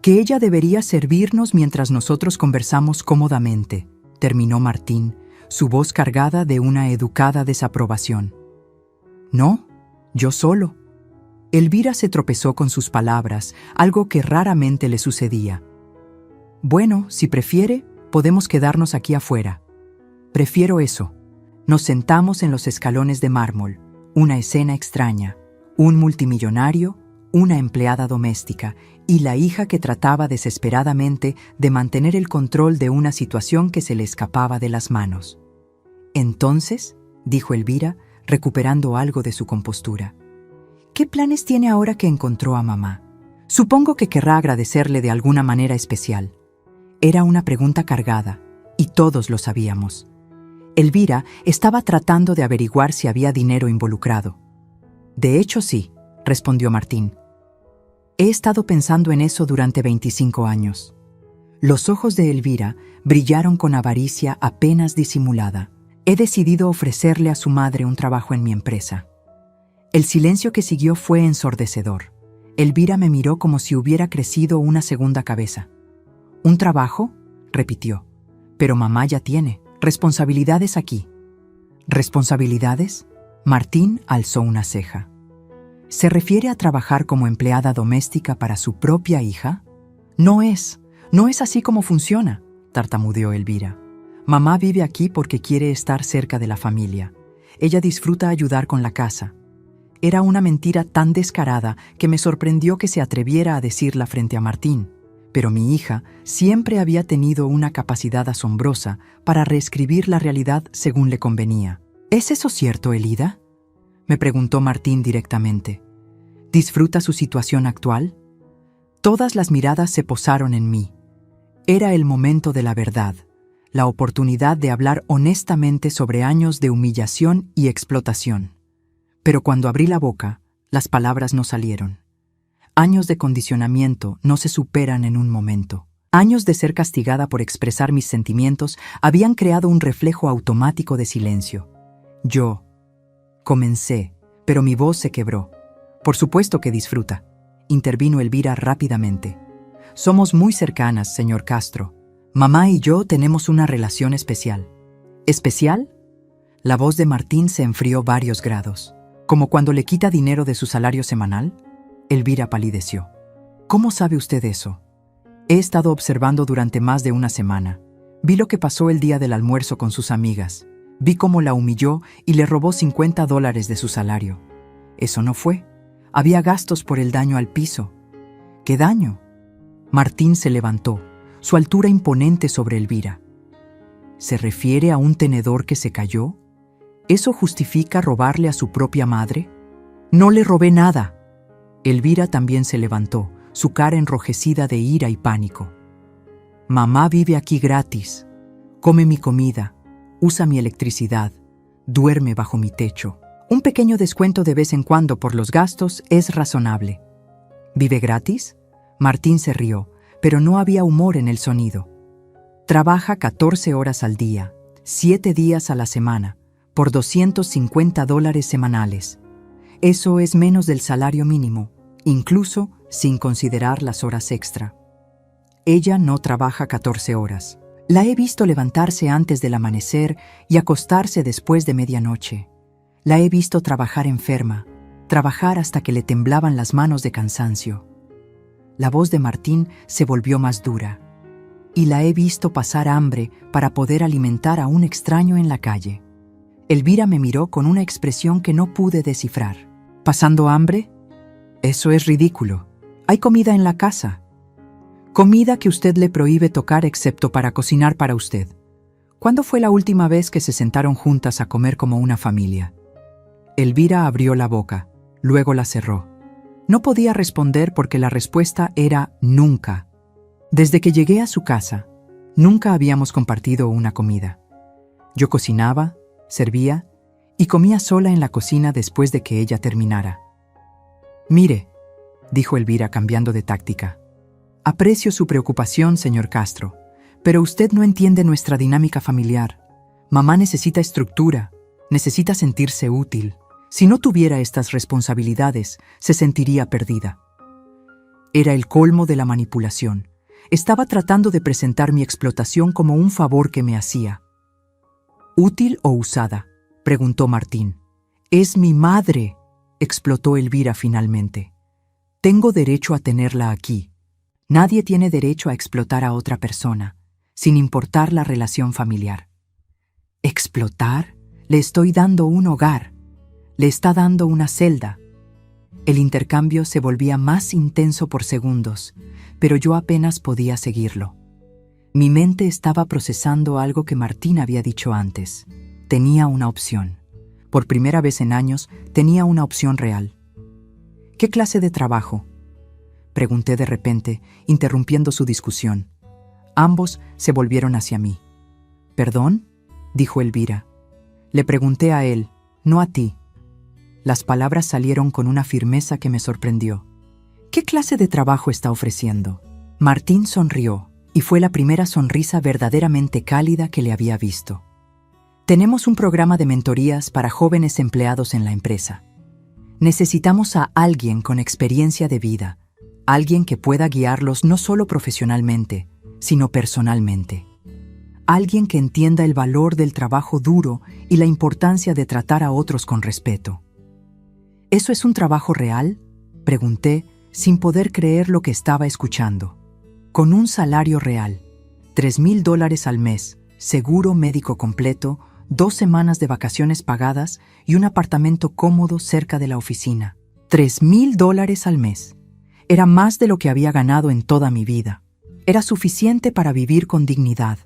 ella debería servirnos mientras nosotros conversamos cómodamente, terminó Martín, su voz cargada de una educada desaprobación. No, yo solo. Elvira se tropezó con sus palabras, algo que raramente le sucedía. Bueno, si prefiere, podemos quedarnos aquí afuera. Prefiero eso. Nos sentamos en los escalones de mármol, una escena extraña, un multimillonario, una empleada doméstica y la hija que trataba desesperadamente de mantener el control de una situación que se le escapaba de las manos. Entonces, dijo Elvira, recuperando algo de su compostura, ¿Qué planes tiene ahora que encontró a mamá? Supongo que querrá agradecerle de alguna manera especial. Era una pregunta cargada, y todos lo sabíamos. Elvira estaba tratando de averiguar si había dinero involucrado. De hecho, sí, respondió Martín. He estado pensando en eso durante 25 años. Los ojos de Elvira brillaron con avaricia apenas disimulada. He decidido ofrecerle a su madre un trabajo en mi empresa. El silencio que siguió fue ensordecedor. Elvira me miró como si hubiera crecido una segunda cabeza. ¿Un trabajo?, repitió. Pero mamá ya tiene responsabilidades aquí. ¿Responsabilidades? Martín alzó una ceja. ¿Se refiere a trabajar como empleada doméstica para su propia hija? No es así como funciona, tartamudeó Elvira. Mamá vive aquí porque quiere estar cerca de la familia. Ella disfruta ayudar con la casa. Era una mentira tan descarada que me sorprendió que se atreviera a decirla frente a Martín. Pero mi hija siempre había tenido una capacidad asombrosa para reescribir la realidad según le convenía. ¿Es eso cierto, Elida?, me preguntó Martín directamente. ¿Disfruta su situación actual? Todas las miradas se posaron en mí. Era el momento de la verdad, la oportunidad de hablar honestamente sobre años de humillación y explotación. Pero cuando abrí la boca, las palabras no salieron. Años de condicionamiento no se superan en un momento. Años de ser castigada por expresar mis sentimientos habían creado un reflejo automático de silencio. Yo comencé, pero mi voz se quebró. Por supuesto que disfruta, intervino Elvira rápidamente. Somos muy cercanas, señor Castro. Mamá y yo tenemos una relación especial. ¿Especial? La voz de Martín se enfrió varios grados. ¿Como cuando le quita dinero de su salario semanal? Elvira palideció. ¿Cómo sabe usted eso? He estado observando durante más de una semana. Vi lo que pasó el día del almuerzo con sus amigas. Vi cómo la humilló y le robó $50 de su salario. Eso no fue. Había gastos por el daño al piso. ¿Qué daño? Martín se levantó, su altura imponente sobre Elvira. ¿Se refiere a un tenedor que se cayó? ¿Eso justifica robarle a su propia madre? No le robé nada. Elvira también se levantó, su cara enrojecida de ira y pánico. Mamá vive aquí gratis. Come mi comida, usa mi electricidad, duerme bajo mi techo. Un pequeño descuento de vez en cuando por los gastos es razonable. ¿Vive gratis? Martín se rió, pero no había humor en el sonido. Trabaja 14 horas al día, 7 días a la semana, por $250 semanales. Eso es menos del salario mínimo, incluso sin considerar las horas extra. Ella no trabaja 14 horas. La he visto levantarse antes del amanecer y acostarse después de medianoche. La he visto trabajar enferma, trabajar hasta que le temblaban las manos de cansancio. La voz de Martín se volvió más dura. Y la he visto pasar hambre para poder alimentar a un extraño en la calle. Elvira me miró con una expresión que no pude descifrar. ¿Pasando hambre? Eso es ridículo. Hay comida en la casa. Comida que usted le prohíbe tocar excepto para cocinar para usted. ¿Cuándo fue la última vez que se sentaron juntas a comer como una familia? Elvira abrió la boca, luego la cerró. No podía responder porque la respuesta era nunca. Desde que llegué a su casa, nunca habíamos compartido una comida. Yo cocinaba, servía y comía sola en la cocina después de que ella terminara. Mire, dijo Elvira cambiando de táctica. Aprecio su preocupación, señor Castro, pero usted no entiende nuestra dinámica familiar. Mamá necesita estructura, necesita sentirse útil. Si no tuviera estas responsabilidades, se sentiría perdida. Era el colmo de la manipulación. Estaba tratando de presentar mi explotación como un favor que me hacía. ¿Útil o usada?, preguntó Martín. Es mi madre, explotó Elvira finalmente. Tengo derecho a tenerla aquí. Nadie tiene derecho a explotar a otra persona, sin importar la relación familiar. ¿Explotar? Le estoy dando un hogar. Le está dando una celda. El intercambio se volvía más intenso por segundos, pero yo apenas podía seguirlo. Mi mente estaba procesando algo que Martín había dicho antes. Tenía una opción. Por primera vez en años, tenía una opción real. ¿Qué clase de trabajo?, pregunté de repente, interrumpiendo su discusión. Ambos se volvieron hacia mí. ¿Perdón?, dijo Elvira. Le pregunté a él, no a ti. Las palabras salieron con una firmeza que me sorprendió. ¿Qué clase de trabajo está ofreciendo? Martín sonrió, y fue la primera sonrisa verdaderamente cálida que le había visto. Tenemos un programa de mentorías para jóvenes empleados en la empresa. Necesitamos a alguien con experiencia de vida, alguien que pueda guiarlos no solo profesionalmente, sino personalmente. Alguien que entienda el valor del trabajo duro y la importancia de tratar a otros con respeto. ¿Eso es un trabajo real?, pregunté, sin poder creer lo que estaba escuchando. Con un salario real, $3,000 al mes, seguro médico completo, 2 semanas de vacaciones pagadas y un apartamento cómodo cerca de la oficina. $3,000 al mes. Era más de lo que había ganado en toda mi vida. Era suficiente para vivir con dignidad,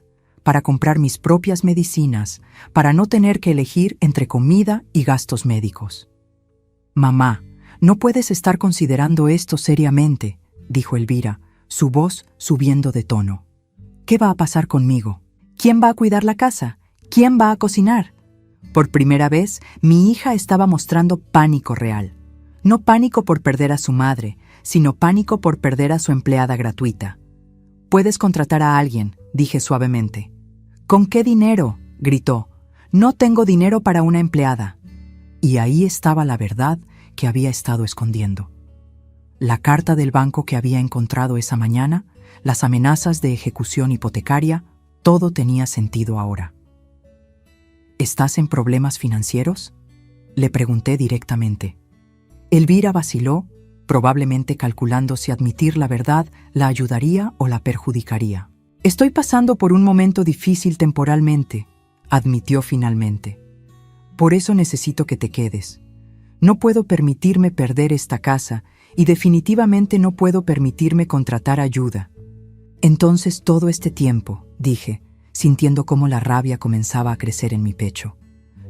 para comprar mis propias medicinas, para no tener que elegir entre comida y gastos médicos. Mamá, no puedes estar considerando esto seriamente, dijo Elvira, su voz subiendo de tono. ¿Qué va a pasar conmigo? ¿Quién va a cuidar la casa? ¿Quién va a cocinar? Por primera vez, mi hija estaba mostrando pánico real. No pánico por perder a su madre, sino pánico por perder a su empleada gratuita. Puedes contratar a alguien, dije suavemente. ¿Con qué dinero?, gritó. No tengo dinero para una empleada. Y ahí estaba la verdad que había estado escondiendo. La carta del banco que había encontrado esa mañana, las amenazas de ejecución hipotecaria, todo tenía sentido ahora. ¿Estás en problemas financieros?, le pregunté directamente. Elvira vaciló, probablemente calculando si admitir la verdad la ayudaría o la perjudicaría. Estoy pasando por un momento difícil temporalmente, admitió finalmente. Por eso necesito que te quedes. No puedo permitirme perder esta casa y definitivamente no puedo permitirme contratar ayuda. Entonces todo este tiempo, dije, sintiendo cómo la rabia comenzaba a crecer en mi pecho.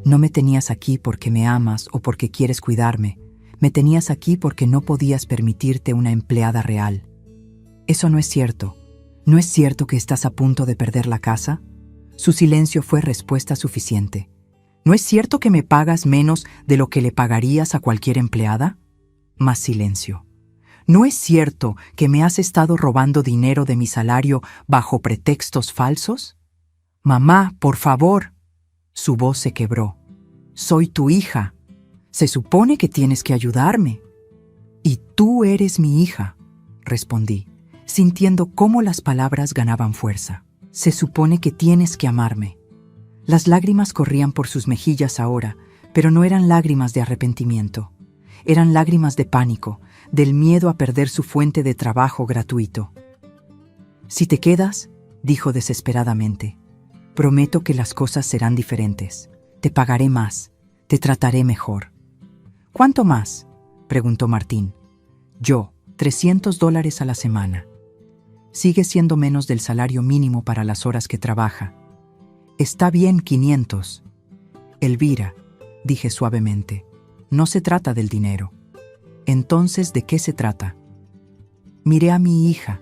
No me tenías aquí porque me amas o porque quieres cuidarme. Me tenías aquí porque no podías permitirte una empleada real. Eso no es cierto. ¿No es cierto que estás a punto de perder la casa? Su silencio fue respuesta suficiente. ¿No es cierto que me pagas menos de lo que le pagarías a cualquier empleada? Más silencio. ¿No es cierto que me has estado robando dinero de mi salario bajo pretextos falsos? Mamá, por favor. Su voz se quebró. Soy tu hija. Se supone que tienes que ayudarme. Y tú eres mi hija, respondí, sintiendo cómo las palabras ganaban fuerza. Se supone que tienes que amarme. Las lágrimas corrían por sus mejillas ahora, pero no eran lágrimas de arrepentimiento. Eran lágrimas de pánico, del miedo a perder su fuente de trabajo gratuito. Si te quedas, dijo desesperadamente, prometo que las cosas serán diferentes. Te pagaré más, te trataré mejor. ¿Cuánto más?, preguntó Martín. Yo, $300 a la semana. Sigue siendo menos del salario mínimo para las horas que trabaja. Está bien 500. Elvira, dije suavemente, no se trata del dinero. Entonces, ¿de qué se trata? Miré a mi hija,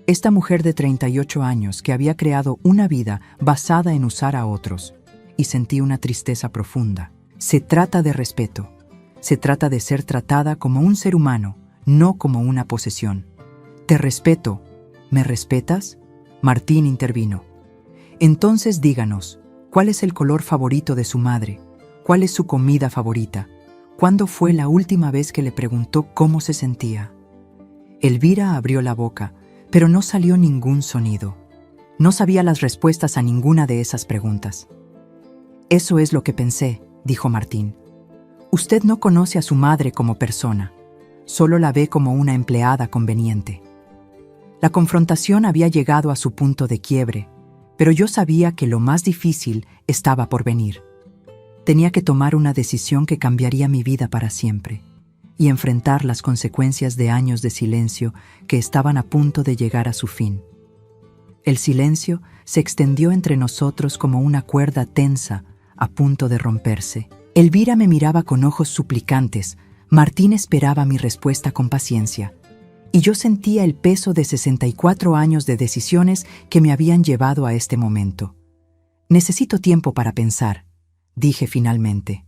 esta mujer de 38 años que había creado una vida basada en usar a otros, y sentí una tristeza profunda. Se trata de respeto. Se trata de ser tratada como un ser humano, no como una posesión. Te respeto. ¿Me respetas? Martín intervino. Entonces díganos, ¿cuál es el color favorito de su madre? ¿Cuál es su comida favorita? ¿Cuándo fue la última vez que le preguntó cómo se sentía? Elvira abrió la boca, pero no salió ningún sonido. No sabía las respuestas a ninguna de esas preguntas. Eso es lo que pensé, dijo Martín. Usted no conoce a su madre como persona, solo la ve como una empleada conveniente. La confrontación había llegado a su punto de quiebre, pero yo sabía que lo más difícil estaba por venir. Tenía que tomar una decisión que cambiaría mi vida para siempre y enfrentar las consecuencias de años de silencio que estaban a punto de llegar a su fin. El silencio se extendió entre nosotros como una cuerda tensa a punto de romperse. Elvira me miraba con ojos suplicantes, Martín esperaba mi respuesta con paciencia, y yo sentía el peso de 64 años de decisiones que me habían llevado a este momento. Necesito tiempo para pensar, dije finalmente.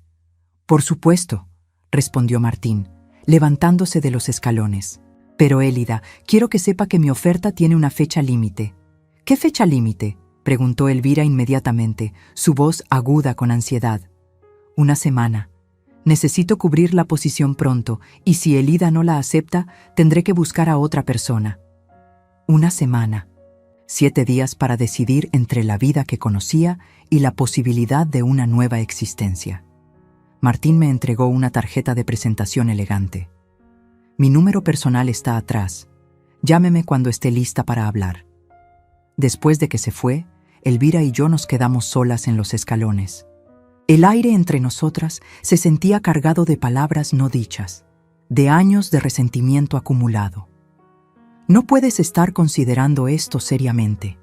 Por supuesto, respondió Martín, levantándose de los escalones. Pero Elida, quiero que sepa que mi oferta tiene una fecha límite. ¿Qué fecha límite?, preguntó Elvira inmediatamente, su voz aguda con ansiedad. Una semana. Necesito cubrir la posición pronto, y si Elida no la acepta, tendré que buscar a otra persona. Una semana. 7 días para decidir entre la vida que conocía y la posibilidad de una nueva existencia. Martín me entregó una tarjeta de presentación elegante. Mi número personal está atrás. Llámeme cuando esté lista para hablar. Después de que se fue, Elvira y yo nos quedamos solas en los escalones. El aire entre nosotras se sentía cargado de palabras no dichas, de años de resentimiento acumulado. «No puedes estar considerando esto seriamente»,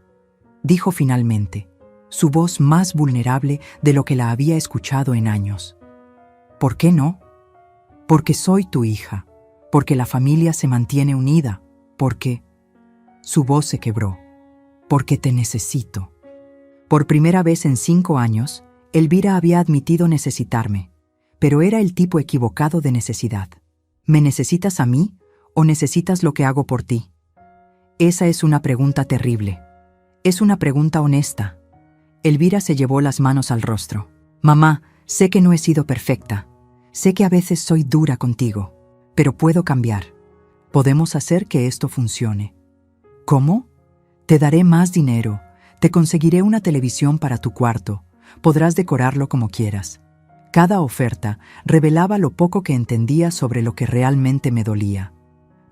dijo finalmente, su voz más vulnerable de lo que la había escuchado en años. «¿Por qué no? Porque soy tu hija, porque la familia se mantiene unida, porque...» Su voz se quebró. «Porque te necesito». Por primera vez en 5 años, Elvira había admitido necesitarme, pero era el tipo equivocado de necesidad. ¿Me necesitas a mí o necesitas lo que hago por ti? Esa es una pregunta terrible. Es una pregunta honesta. Elvira se llevó las manos al rostro. Mamá, sé que no he sido perfecta. Sé que a veces soy dura contigo, pero puedo cambiar. Podemos hacer que esto funcione. ¿Cómo? Te daré más dinero. Te conseguiré una televisión para tu cuarto. Podrás decorarlo como quieras. Cada oferta revelaba lo poco que entendía sobre lo que realmente me dolía.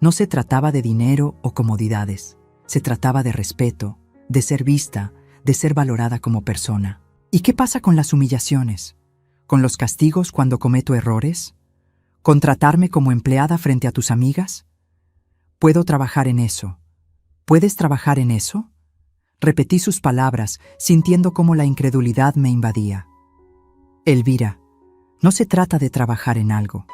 No se trataba de dinero o comodidades. Se trataba de respeto, de ser vista, de ser valorada como persona. ¿Y qué pasa con las humillaciones? ¿Con los castigos cuando cometo errores? ¿Con tratarme como empleada frente a tus amigas? Puedo trabajar en eso. ¿Puedes trabajar en eso? Repetí sus palabras, sintiendo cómo la incredulidad me invadía. Elvira, no se trata de trabajar en algo.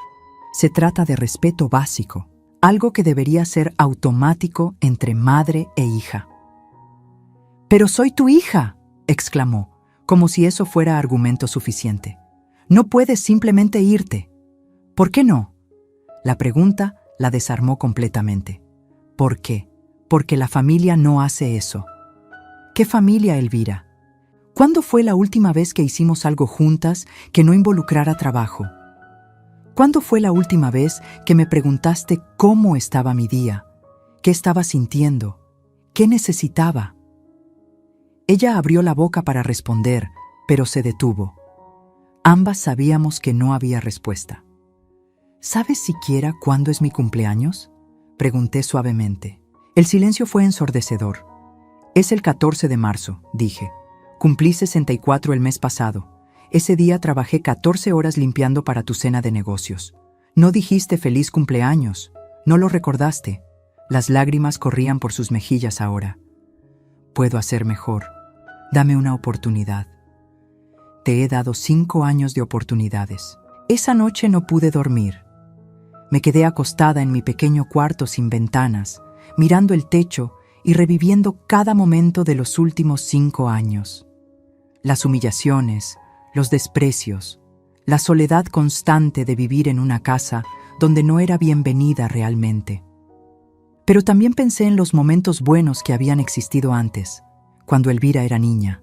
Se trata de respeto básico, algo que debería ser automático entre madre e hija. «¡Pero soy tu hija!», exclamó, como si eso fuera argumento suficiente. «No puedes simplemente irte». «¿Por qué no?». La pregunta la desarmó completamente. «¿Por qué? Porque la familia no hace eso». «¿Qué familia, Elvira? ¿Cuándo fue la última vez que hicimos algo juntas que no involucrara trabajo? ¿Cuándo fue la última vez que me preguntaste cómo estaba mi día? ¿Qué estaba sintiendo? ¿Qué necesitaba?». Ella abrió la boca para responder, pero se detuvo. Ambas sabíamos que no había respuesta. «¿Sabes siquiera cuándo es mi cumpleaños?», pregunté suavemente. El silencio fue ensordecedor. «Es el 14 de marzo», dije. «Cumplí 64 el mes pasado. Ese día trabajé 14 horas limpiando para tu cena de negocios. No dijiste feliz cumpleaños. No lo recordaste». Las lágrimas corrían por sus mejillas ahora. «Puedo hacer mejor. Dame una oportunidad». «Te he dado 5 años de oportunidades». Esa noche no pude dormir. Me quedé acostada en mi pequeño cuarto sin ventanas, mirando el techo y reviviendo cada momento de los últimos 5 años. Las humillaciones, los desprecios, la soledad constante de vivir en una casa donde no era bienvenida realmente. Pero también pensé en los momentos buenos que habían existido antes, cuando Elvira era niña.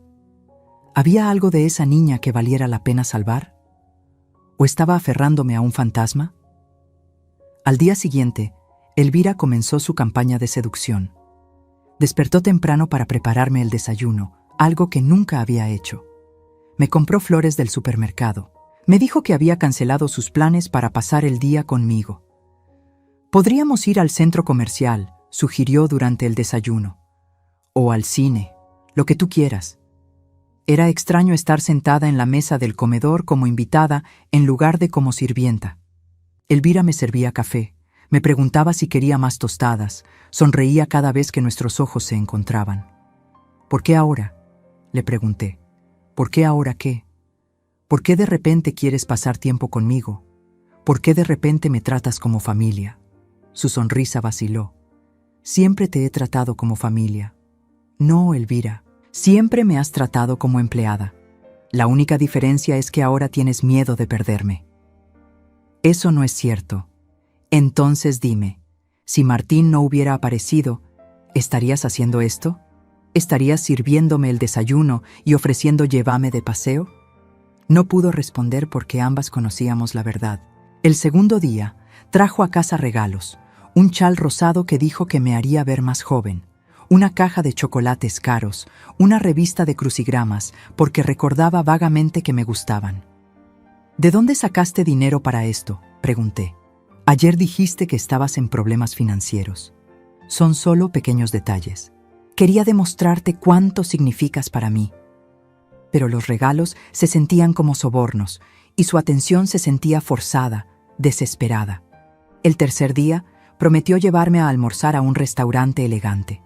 ¿Había algo de esa niña que valiera la pena salvar? ¿O estaba aferrándome a un fantasma? Al día siguiente, Elvira comenzó su campaña de seducción. Despertó temprano para prepararme el desayuno, algo que nunca había hecho. Me compró flores del supermercado. Me dijo que había cancelado sus planes para pasar el día conmigo. «Podríamos ir al centro comercial», sugirió durante el desayuno. «O al cine, lo que tú quieras». Era extraño estar sentada en la mesa del comedor como invitada en lugar de como sirvienta. Elvira me servía café. Me preguntaba si quería más tostadas. Sonreía cada vez que nuestros ojos se encontraban. «¿Por qué ahora?», le pregunté. «¿Por qué ahora qué? ¿Por qué de repente quieres pasar tiempo conmigo? ¿Por qué de repente me tratas como familia? Su sonrisa vaciló. Siempre te he tratado como familia. No, Elvira, siempre me has tratado como empleada. La única diferencia es que ahora tienes miedo de perderme. Eso no es cierto. Entonces dime, si Martín no hubiera aparecido, ¿estarías haciendo esto? ¿Estarías sirviéndome el desayuno y ofreciendo llévame de paseo? No pudo responder porque ambas conocíamos la verdad. El segundo día, trajo a casa regalos, un chal rosado que dijo que me haría ver más joven, una caja de chocolates caros, una revista de crucigramas, porque recordaba vagamente que me gustaban. ¿De dónde sacaste dinero para esto?, pregunté. Ayer dijiste que estabas en problemas financieros. Son solo pequeños detalles. Quería demostrarte cuánto significas para mí. Pero los regalos se sentían como sobornos y su atención se sentía forzada, desesperada. El tercer día, prometió llevarme a almorzar a un restaurante elegante.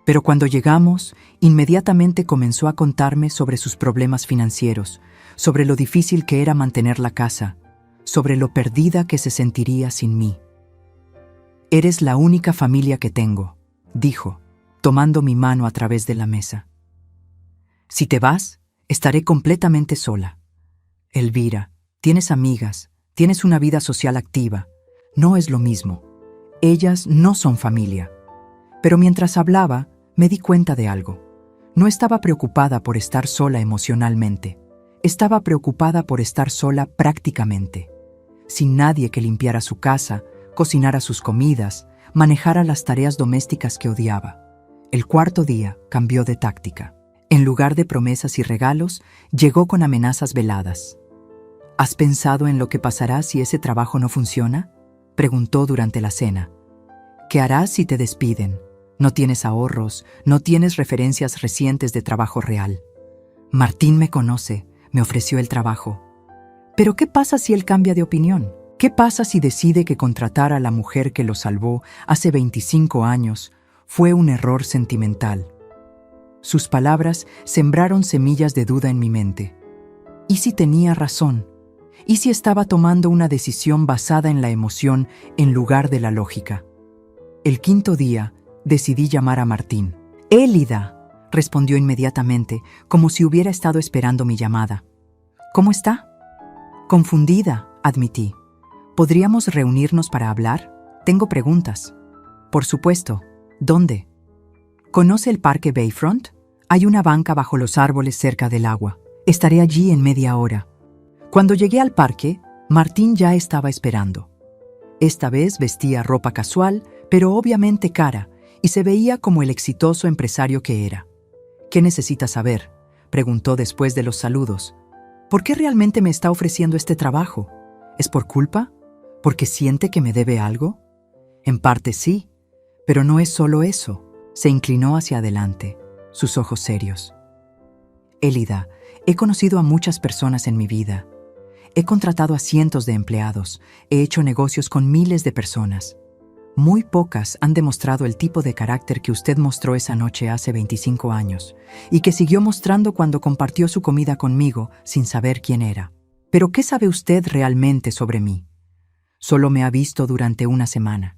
Pero cuando llegamos, inmediatamente comenzó a contarme sobre sus problemas financieros, sobre lo difícil que era mantener la casa, sobre lo perdida que se sentiría sin mí. «Eres la única familia que tengo», dijo, tomando mi mano a través de la mesa. «Si te vas, estaré completamente sola. Elvira, tienes amigas, tienes una vida social activa. No es lo mismo. Ellas no son familia». Pero mientras hablaba, me di cuenta de algo. No estaba preocupada por estar sola emocionalmente. Estaba preocupada por estar sola prácticamente. Sin nadie que limpiara su casa, cocinara sus comidas, manejara las tareas domésticas que odiaba. El cuarto día cambió de táctica. En lugar de promesas y regalos, llegó con amenazas veladas. «¿Has pensado en lo que pasará si ese trabajo no funciona?», preguntó durante la cena. «¿Qué harás si te despiden? No tienes ahorros, no tienes referencias recientes de trabajo real. Martín me conoce, me ofreció el trabajo. Pero ¿qué pasa si él cambia de opinión? ¿Qué pasa si decide que contratar a la mujer que lo salvó hace 25 años fue un error sentimental?» Sus palabras sembraron semillas de duda en mi mente. ¿Y si tenía razón? ¿Y si estaba tomando una decisión basada en la emoción en lugar de la lógica? El quinto día, decidí llamar a Martín. «Élida», respondió inmediatamente, como si hubiera estado esperando mi llamada. «¿Cómo está?» «Confundida», admití. «¿Podríamos reunirnos para hablar? Tengo preguntas». «Por supuesto. ¿Dónde?» «¿Conoce el parque Bayfront? Hay una banca bajo los árboles cerca del agua. Estaré allí en media hora». Cuando llegué al parque, Martín ya estaba esperando. Esta vez vestía ropa casual, pero obviamente cara, y se veía como el exitoso empresario que era. «¿Qué necesita saber?», preguntó después de los saludos. «¿Por qué realmente me está ofreciendo este trabajo? ¿Es por culpa? ¿Porque siente que me debe algo?» «En parte sí, pero no es solo eso». Se inclinó hacia adelante, sus ojos serios. «Élida, he conocido a muchas personas en mi vida. He contratado a cientos de empleados, he hecho negocios con miles de personas. Muy pocas han demostrado el tipo de carácter que usted mostró esa noche hace 25 años y que siguió mostrando cuando compartió su comida conmigo sin saber quién era. Pero ¿qué sabe usted realmente sobre mí? Solo me ha visto durante una semana.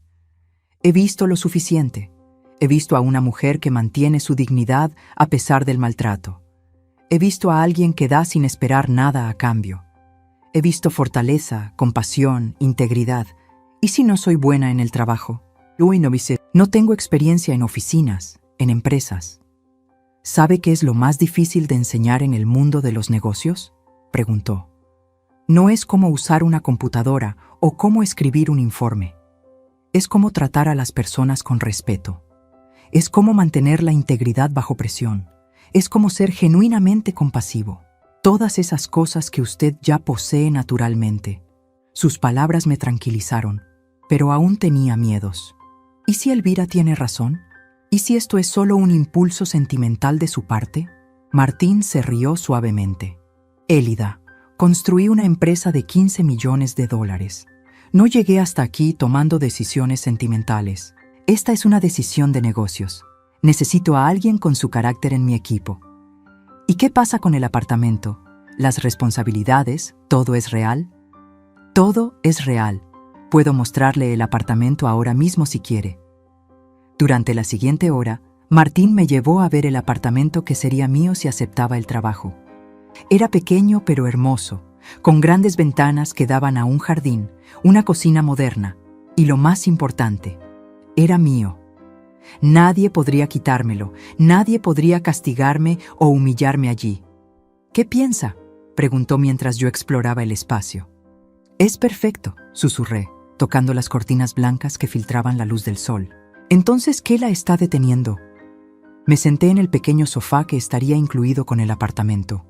He visto lo suficiente. He visto a una mujer que mantiene su dignidad a pesar del maltrato. He visto a alguien que da sin esperar nada a cambio. He visto fortaleza, compasión, integridad. ¿Y si no soy buena en el trabajo? No tengo experiencia en oficinas, en empresas. ¿Sabe qué es lo más difícil de enseñar en el mundo de los negocios?, preguntó. No es cómo usar una computadora o cómo escribir un informe. Es cómo tratar a las personas con respeto. Es cómo mantener la integridad bajo presión. Es cómo ser genuinamente compasivo. Todas esas cosas que usted ya posee naturalmente. Sus palabras me tranquilizaron, pero aún tenía miedos. ¿Y si Elvira tiene razón? ¿Y si esto es solo un impulso sentimental de su parte? Martín se rió suavemente. Élida, construí una empresa de $15 millones. No llegué hasta aquí tomando decisiones sentimentales. Esta es una decisión de negocios. Necesito a alguien con su carácter en mi equipo. ¿Y qué pasa con el apartamento? ¿Las responsabilidades? ¿Todo es real? Todo es real. Puedo mostrarle el apartamento ahora mismo si quiere. Durante la siguiente hora, Martín me llevó a ver el apartamento que sería mío si aceptaba el trabajo. Era pequeño pero hermoso, con grandes ventanas que daban a un jardín, una cocina moderna, y lo más importante, era mío. Nadie podría quitármelo, nadie podría castigarme o humillarme allí. ¿Qué piensa?, preguntó mientras yo exploraba el espacio. Es perfecto, susurré, tocando las cortinas blancas que filtraban la luz del sol. Entonces, ¿qué la está deteniendo? Me senté en el pequeño sofá que estaría incluido con el apartamento.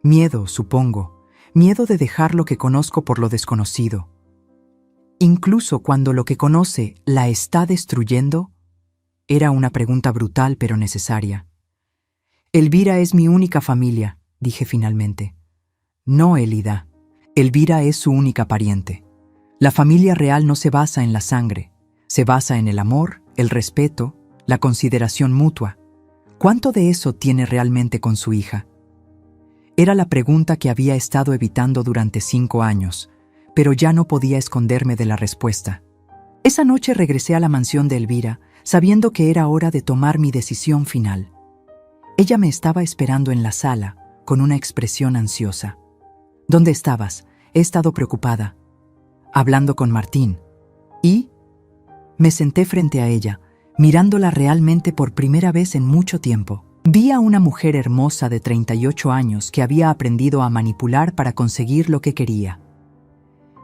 Miedo, supongo. Miedo de dejar lo que conozco por lo desconocido. Incluso cuando lo que conoce la está destruyendo. Era una pregunta brutal pero necesaria. Elvira es mi única familia, dije finalmente. No, Elida. Elvira es su única pariente. La familia real no se basa en la sangre. Se basa en el amor, el respeto, la consideración mutua. ¿Cuánto de eso tiene realmente con su hija? Era la pregunta que había estado evitando durante 5 años, pero ya no podía esconderme de la respuesta. Esa noche regresé a la mansión de Elvira, sabiendo que era hora de tomar mi decisión final. Ella me estaba esperando en la sala, con una expresión ansiosa. ¿Dónde estabas? He estado preocupada. Hablando con Martín. ¿Y? Me senté frente a ella, mirándola realmente por primera vez en mucho tiempo. Vi a una mujer hermosa de 38 años que había aprendido a manipular para conseguir lo que quería.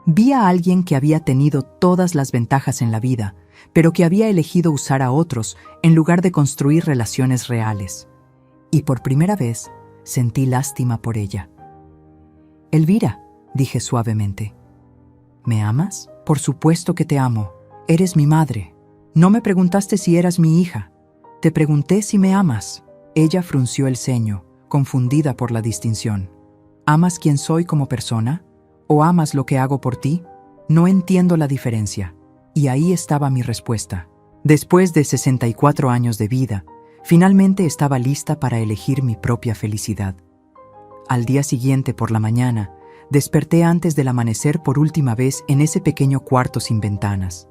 Vi a alguien que había tenido todas las ventajas en la vida, pero que había elegido usar a otros en lugar de construir relaciones reales. Y por primera vez sentí lástima por ella. Elvira, dije suavemente. ¿Me amas? Por supuesto que te amo. Eres mi madre. No me preguntaste si eras mi hija. Te pregunté si me amas. Ella frunció el ceño, confundida por la distinción. ¿Amas quién soy como persona? ¿O amas lo que hago por ti? No entiendo la diferencia. Y ahí estaba mi respuesta. Después de 64 años de vida, finalmente estaba lista para elegir mi propia felicidad. Al día siguiente por la mañana, desperté antes del amanecer por última vez en ese pequeño cuarto sin ventanas.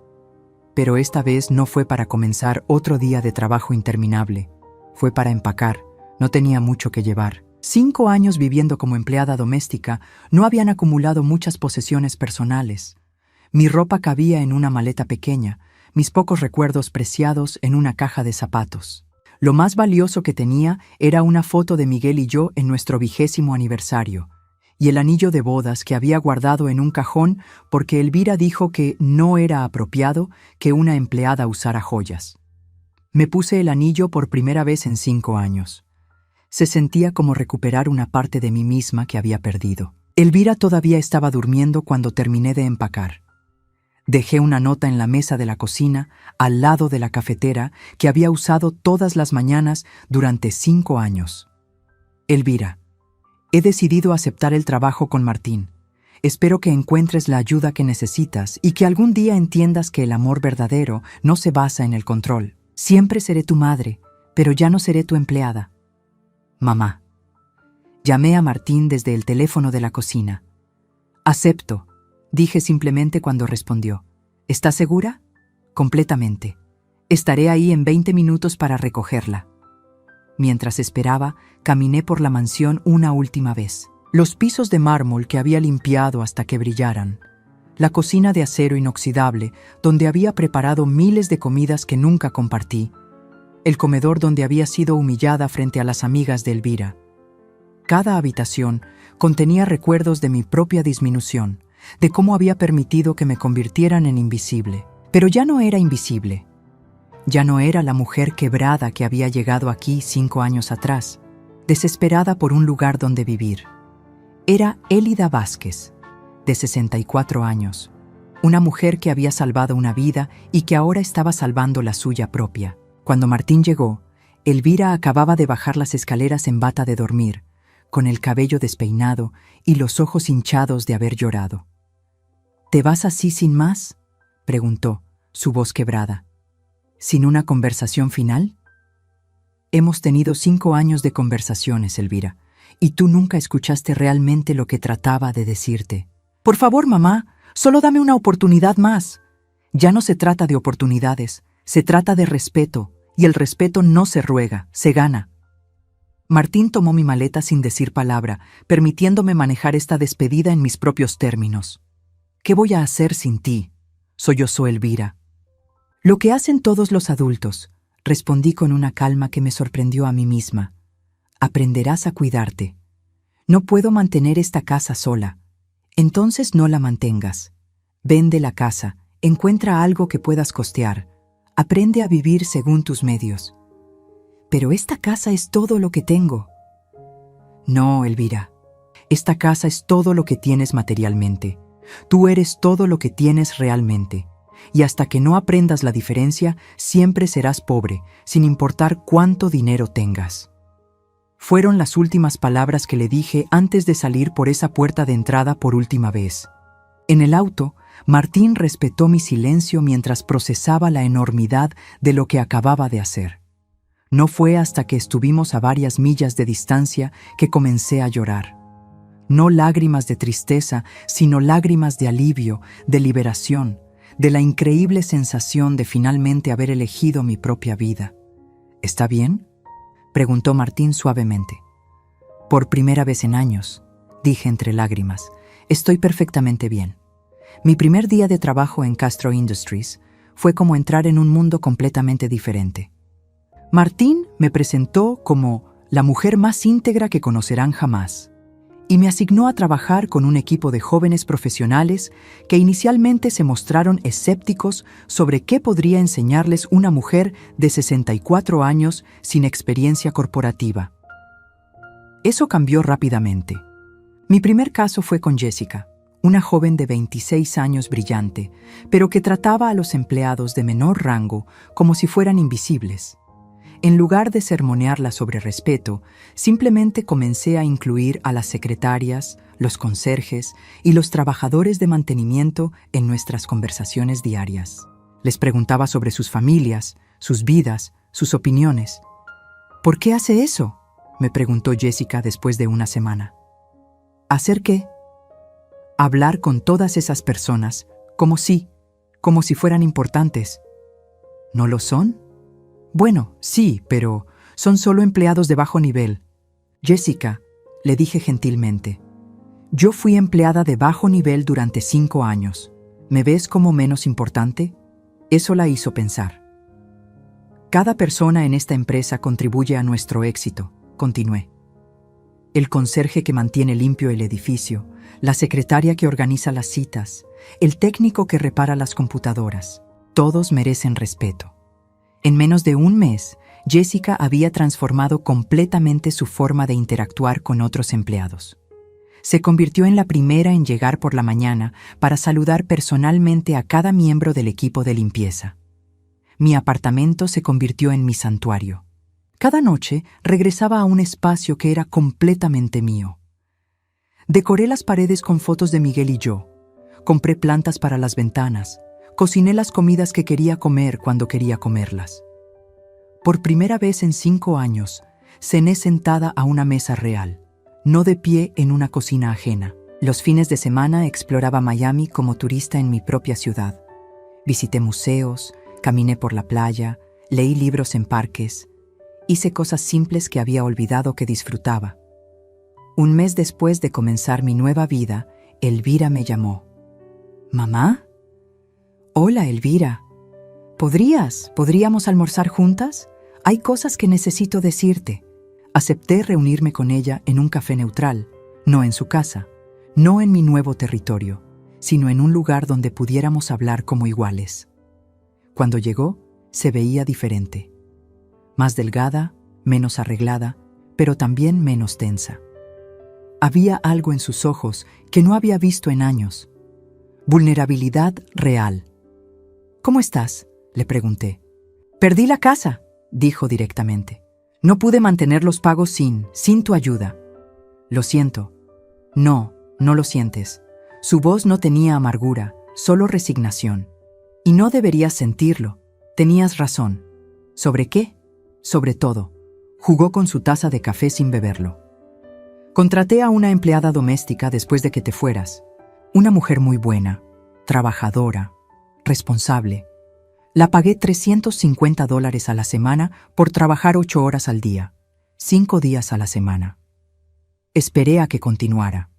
Pero esta vez no fue para comenzar otro día de trabajo interminable. Fue para empacar. No tenía mucho que llevar. 5 años viviendo como empleada doméstica no habían acumulado muchas posesiones personales. Mi ropa cabía en una maleta pequeña, mis pocos recuerdos preciados en una caja de zapatos. Lo más valioso que tenía era una foto de Miguel y yo en nuestro 20º aniversario, y el anillo de bodas que había guardado en un cajón porque Elvira dijo que no era apropiado que una empleada usara joyas. Me puse el anillo por primera vez en 5 años. Se sentía como recuperar una parte de mí misma que había perdido. Elvira todavía estaba durmiendo cuando terminé de empacar. Dejé una nota en la mesa de la cocina, al lado de la cafetera, que había usado todas las mañanas durante 5 años. Elvira, he decidido aceptar el trabajo con Martín. Espero que encuentres la ayuda que necesitas y que algún día entiendas que el amor verdadero no se basa en el control. Siempre seré tu madre, pero ya no seré tu empleada. Mamá. Llamé a Martín desde el teléfono de la cocina. Acepto, dije simplemente cuando respondió. ¿Estás segura? Completamente. Estaré ahí en 20 minutos para recogerla. Mientras esperaba, caminé por la mansión una última vez. Los pisos de mármol que había limpiado hasta que brillaran. La cocina de acero inoxidable, donde había preparado miles de comidas que nunca compartí. El comedor donde había sido humillada frente a las amigas de Elvira. Cada habitación contenía recuerdos de mi propia disminución, de cómo había permitido que me convirtieran en invisible. Pero ya no era invisible. Ya no era la mujer quebrada que había llegado aquí 5 años atrás, desesperada por un lugar donde vivir. Era Elida Vázquez, de 64 años, una mujer que había salvado una vida y que ahora estaba salvando la suya propia. Cuando Martín llegó, Elvira acababa de bajar las escaleras en bata de dormir, con el cabello despeinado y los ojos hinchados de haber llorado. ¿Te vas así sin más?, preguntó, su voz quebrada. ¿Sin una conversación final? Hemos tenido 5 años de conversaciones, Elvira, y tú nunca escuchaste realmente lo que trataba de decirte. Por favor, mamá, solo dame una oportunidad más. Ya no se trata de oportunidades, se trata de respeto, y el respeto no se ruega, se gana. Martín tomó mi maleta sin decir palabra, permitiéndome manejar esta despedida en mis propios términos. ¿Qué voy a hacer sin ti?, sollozó Elvira. Lo que hacen todos los adultos, respondí con una calma que me sorprendió a mí misma. Aprenderás a cuidarte. No puedo mantener esta casa sola. Entonces no la mantengas. Vende la casa, encuentra algo que puedas costear. Aprende a vivir según tus medios. Pero esta casa es todo lo que tengo. No, Elvira. Esta casa es todo lo que tienes materialmente. Tú eres todo lo que tienes realmente. Y hasta que no aprendas la diferencia, siempre serás pobre, sin importar cuánto dinero tengas. Fueron las últimas palabras que le dije antes de salir por esa puerta de entrada por última vez. En el auto, Martín respetó mi silencio mientras procesaba la enormidad de lo que acababa de hacer. No fue hasta que estuvimos a varias millas de distancia que comencé a llorar. No lágrimas de tristeza, sino lágrimas de alivio, de liberación, de la increíble sensación de finalmente haber elegido mi propia vida. ¿Está bien?, preguntó Martín suavemente. Por primera vez en años, dije entre lágrimas, estoy perfectamente bien. Mi primer día de trabajo en Castro Industries fue como entrar en un mundo completamente diferente. Martín me presentó como la mujer más íntegra que conocerán jamás, y me asignó a trabajar con un equipo de jóvenes profesionales que inicialmente se mostraron escépticos sobre qué podría enseñarles una mujer de 64 años sin experiencia corporativa. Eso cambió rápidamente. Mi primer caso fue con Jessica, una joven de 26 años brillante, pero que trataba a los empleados de menor rango como si fueran invisibles. En lugar de sermonearla sobre respeto, simplemente comencé a incluir a las secretarias, los conserjes y los trabajadores de mantenimiento en nuestras conversaciones diarias. Les preguntaba sobre sus familias, sus vidas, sus opiniones. ¿Por qué hace eso?, me preguntó Jessica después de una semana. ¿Hacer qué? Hablar con todas esas personas, como si fueran importantes. ¿No lo son? Bueno, sí, pero son solo empleados de bajo nivel. Jessica, le dije gentilmente, yo fui empleada de bajo nivel durante 5 años. ¿Me ves como menos importante? Eso la hizo pensar. Cada persona en esta empresa contribuye a nuestro éxito, continué. El conserje que mantiene limpio el edificio, la secretaria que organiza las citas, el técnico que repara las computadoras, todos merecen respeto. En menos de un mes, Jessica había transformado completamente su forma de interactuar con otros empleados. Se convirtió en la primera en llegar por la mañana para saludar personalmente a cada miembro del equipo de limpieza. Mi apartamento se convirtió en mi santuario. Cada noche regresaba a un espacio que era completamente mío. Decoré las paredes con fotos de Miguel y yo. Compré plantas para las ventanas. Cociné las comidas que quería comer cuando quería comerlas. Por primera vez en 5 años, cené sentada a una mesa real, no de pie en una cocina ajena. Los fines de semana exploraba Miami como turista en mi propia ciudad. Visité museos, caminé por la playa, leí libros en parques. Hice cosas simples que había olvidado que disfrutaba. Un mes después de comenzar mi nueva vida, Elvira me llamó. ¿Mamá? Hola, Elvira. ¿Podríamos almorzar juntas? Hay cosas que necesito decirte. Acepté reunirme con ella en un café neutral, no en su casa, no en mi nuevo territorio, sino en un lugar donde pudiéramos hablar como iguales. Cuando llegó, se veía diferente. Más delgada, menos arreglada, pero también menos tensa. Había algo en sus ojos que no había visto en años. Vulnerabilidad real. ¿Cómo estás?, le pregunté. Perdí la casa, dijo directamente. No pude mantener los pagos sin tu ayuda. Lo siento. No lo sientes. Su voz no tenía amargura, solo resignación. Y no deberías sentirlo. Tenías razón. ¿Sobre qué? Sobre todo. Jugó con su taza de café sin beberlo. Contraté a una empleada doméstica después de que te fueras. Una mujer muy buena, trabajadora, responsable. La pagué $350 a la semana por trabajar 8 horas al día, 5 días a la semana. Esperé a que continuara.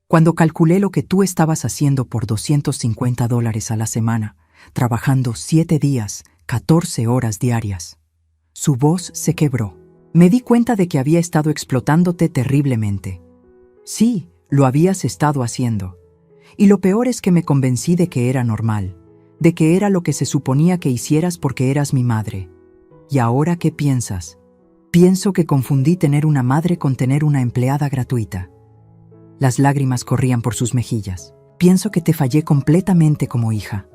Cuando calculé lo que tú estabas haciendo por $250 a la semana, trabajando 7 días, 14 horas diarias. Su voz se quebró. Me di cuenta de que había estado explotándote terriblemente. Sí, lo habías estado haciendo. Y lo peor es que me convencí de que era normal, de que era lo que se suponía que hicieras porque eras mi madre. ¿Y ahora qué piensas? Pienso que confundí tener una madre con tener una empleada gratuita. Las lágrimas corrían por sus mejillas. Pienso que te fallé completamente como hija.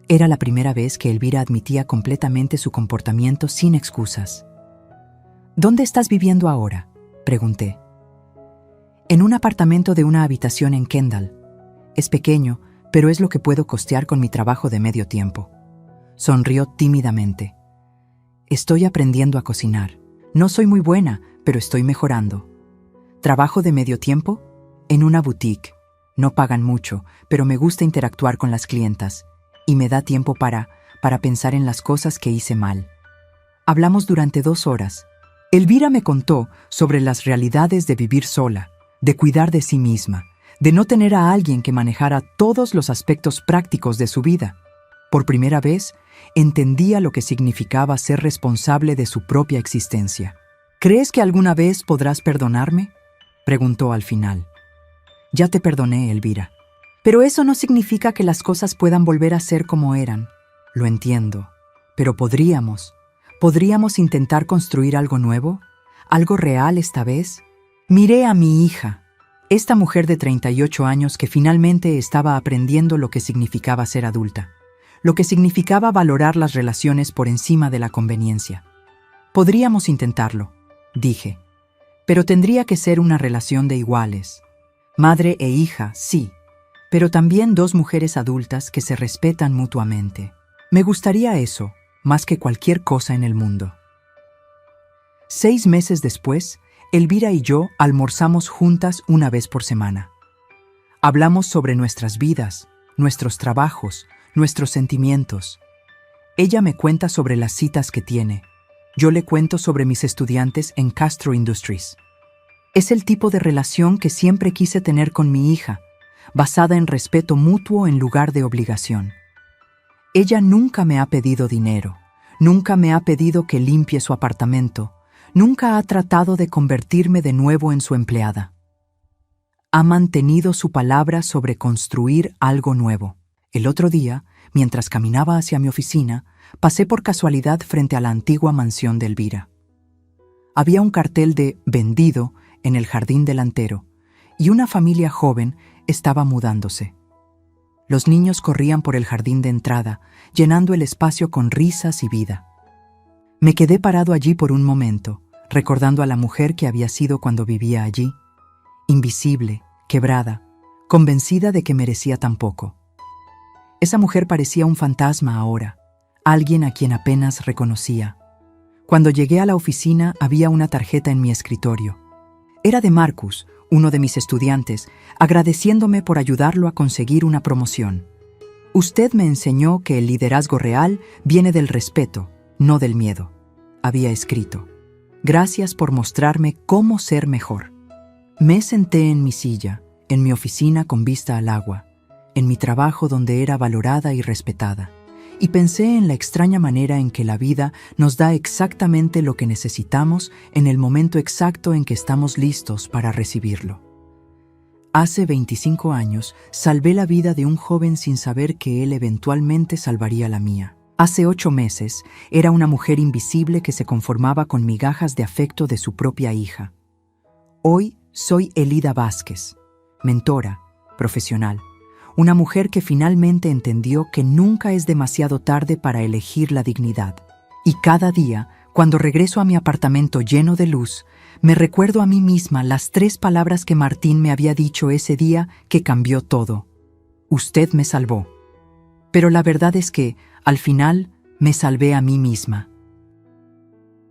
Era la primera vez que Elvira admitía completamente su comportamiento sin excusas. ¿Dónde estás viviendo ahora?, pregunté. En un apartamento de una habitación en Kendall. Es pequeño, pero es lo que puedo costear con mi trabajo de medio tiempo. Sonrió tímidamente. Estoy aprendiendo a cocinar. No soy muy buena, pero estoy mejorando. ¿Trabajo de medio tiempo? En una boutique. No pagan mucho, pero me gusta interactuar con las clientas y me da tiempo para pensar en las cosas que hice mal. Hablamos durante 2 horas. Elvira me contó sobre las realidades de vivir sola, de cuidar de sí misma, de no tener a alguien que manejara todos los aspectos prácticos de su vida. Por primera vez, entendía lo que significaba ser responsable de su propia existencia. ¿Crees que alguna vez podrás perdonarme?, preguntó al final. Ya te perdoné, Elvira. Pero eso no significa que las cosas puedan volver a ser como eran. Lo entiendo. Pero podríamos intentar construir algo nuevo, algo real esta vez. Miré a mi hija, esta mujer de 38 años que finalmente estaba aprendiendo lo que significaba ser adulta, lo que significaba valorar las relaciones por encima de la conveniencia. Podríamos intentarlo, dije, pero tendría que ser una relación de iguales. Madre e hija, sí, pero también 2 mujeres adultas que se respetan mutuamente. Me gustaría eso, más que cualquier cosa en el mundo. 6 meses después, Elvira y yo almorzamos juntas una vez por semana. Hablamos sobre nuestras vidas, nuestros trabajos, nuestros sentimientos. Ella me cuenta sobre las citas que tiene. Yo le cuento sobre mis estudiantes en Castro Industries. Es el tipo de relación que siempre quise tener con mi hija, basada en respeto mutuo en lugar de obligación. Ella nunca me ha pedido dinero, nunca me ha pedido que limpie su apartamento, nunca ha tratado de convertirme de nuevo en su empleada. Ha mantenido su palabra sobre construir algo nuevo. El otro día, mientras caminaba hacia mi oficina, pasé por casualidad frente a la antigua mansión de Elvira. Había un cartel de «Vendido» en el jardín delantero, y una familia joven estaba mudándose. Los niños corrían por el jardín de entrada, llenando el espacio con risas y vida. Me quedé parado allí por un momento, recordando a la mujer que había sido cuando vivía allí, invisible, quebrada, convencida de que merecía tan poco. Esa mujer parecía un fantasma ahora, alguien a quien apenas reconocía. Cuando llegué a la oficina había una tarjeta en mi escritorio. Era de Marcus, uno de mis estudiantes, agradeciéndome por ayudarlo a conseguir una promoción. Usted me enseñó que el liderazgo real viene del respeto, no del miedo, había escrito. Gracias por mostrarme cómo ser mejor. Me senté en mi silla, en mi oficina con vista al agua, en mi trabajo donde era valorada y respetada, y pensé en la extraña manera en que la vida nos da exactamente lo que necesitamos en el momento exacto en que estamos listos para recibirlo. Hace 25 años salvé la vida de un joven sin saber que él eventualmente salvaría la mía. Hace 8 meses era una mujer invisible que se conformaba con migajas de afecto de su propia hija. Hoy soy Elida Vázquez, mentora, profesional, una mujer que finalmente entendió que nunca es demasiado tarde para elegir la dignidad. Y cada día, cuando regreso a mi apartamento lleno de luz, me recuerdo a mí misma las 3 palabras que Martín me había dicho ese día que cambió todo. Usted me salvó. Pero la verdad es que, al final, me salvé a mí misma.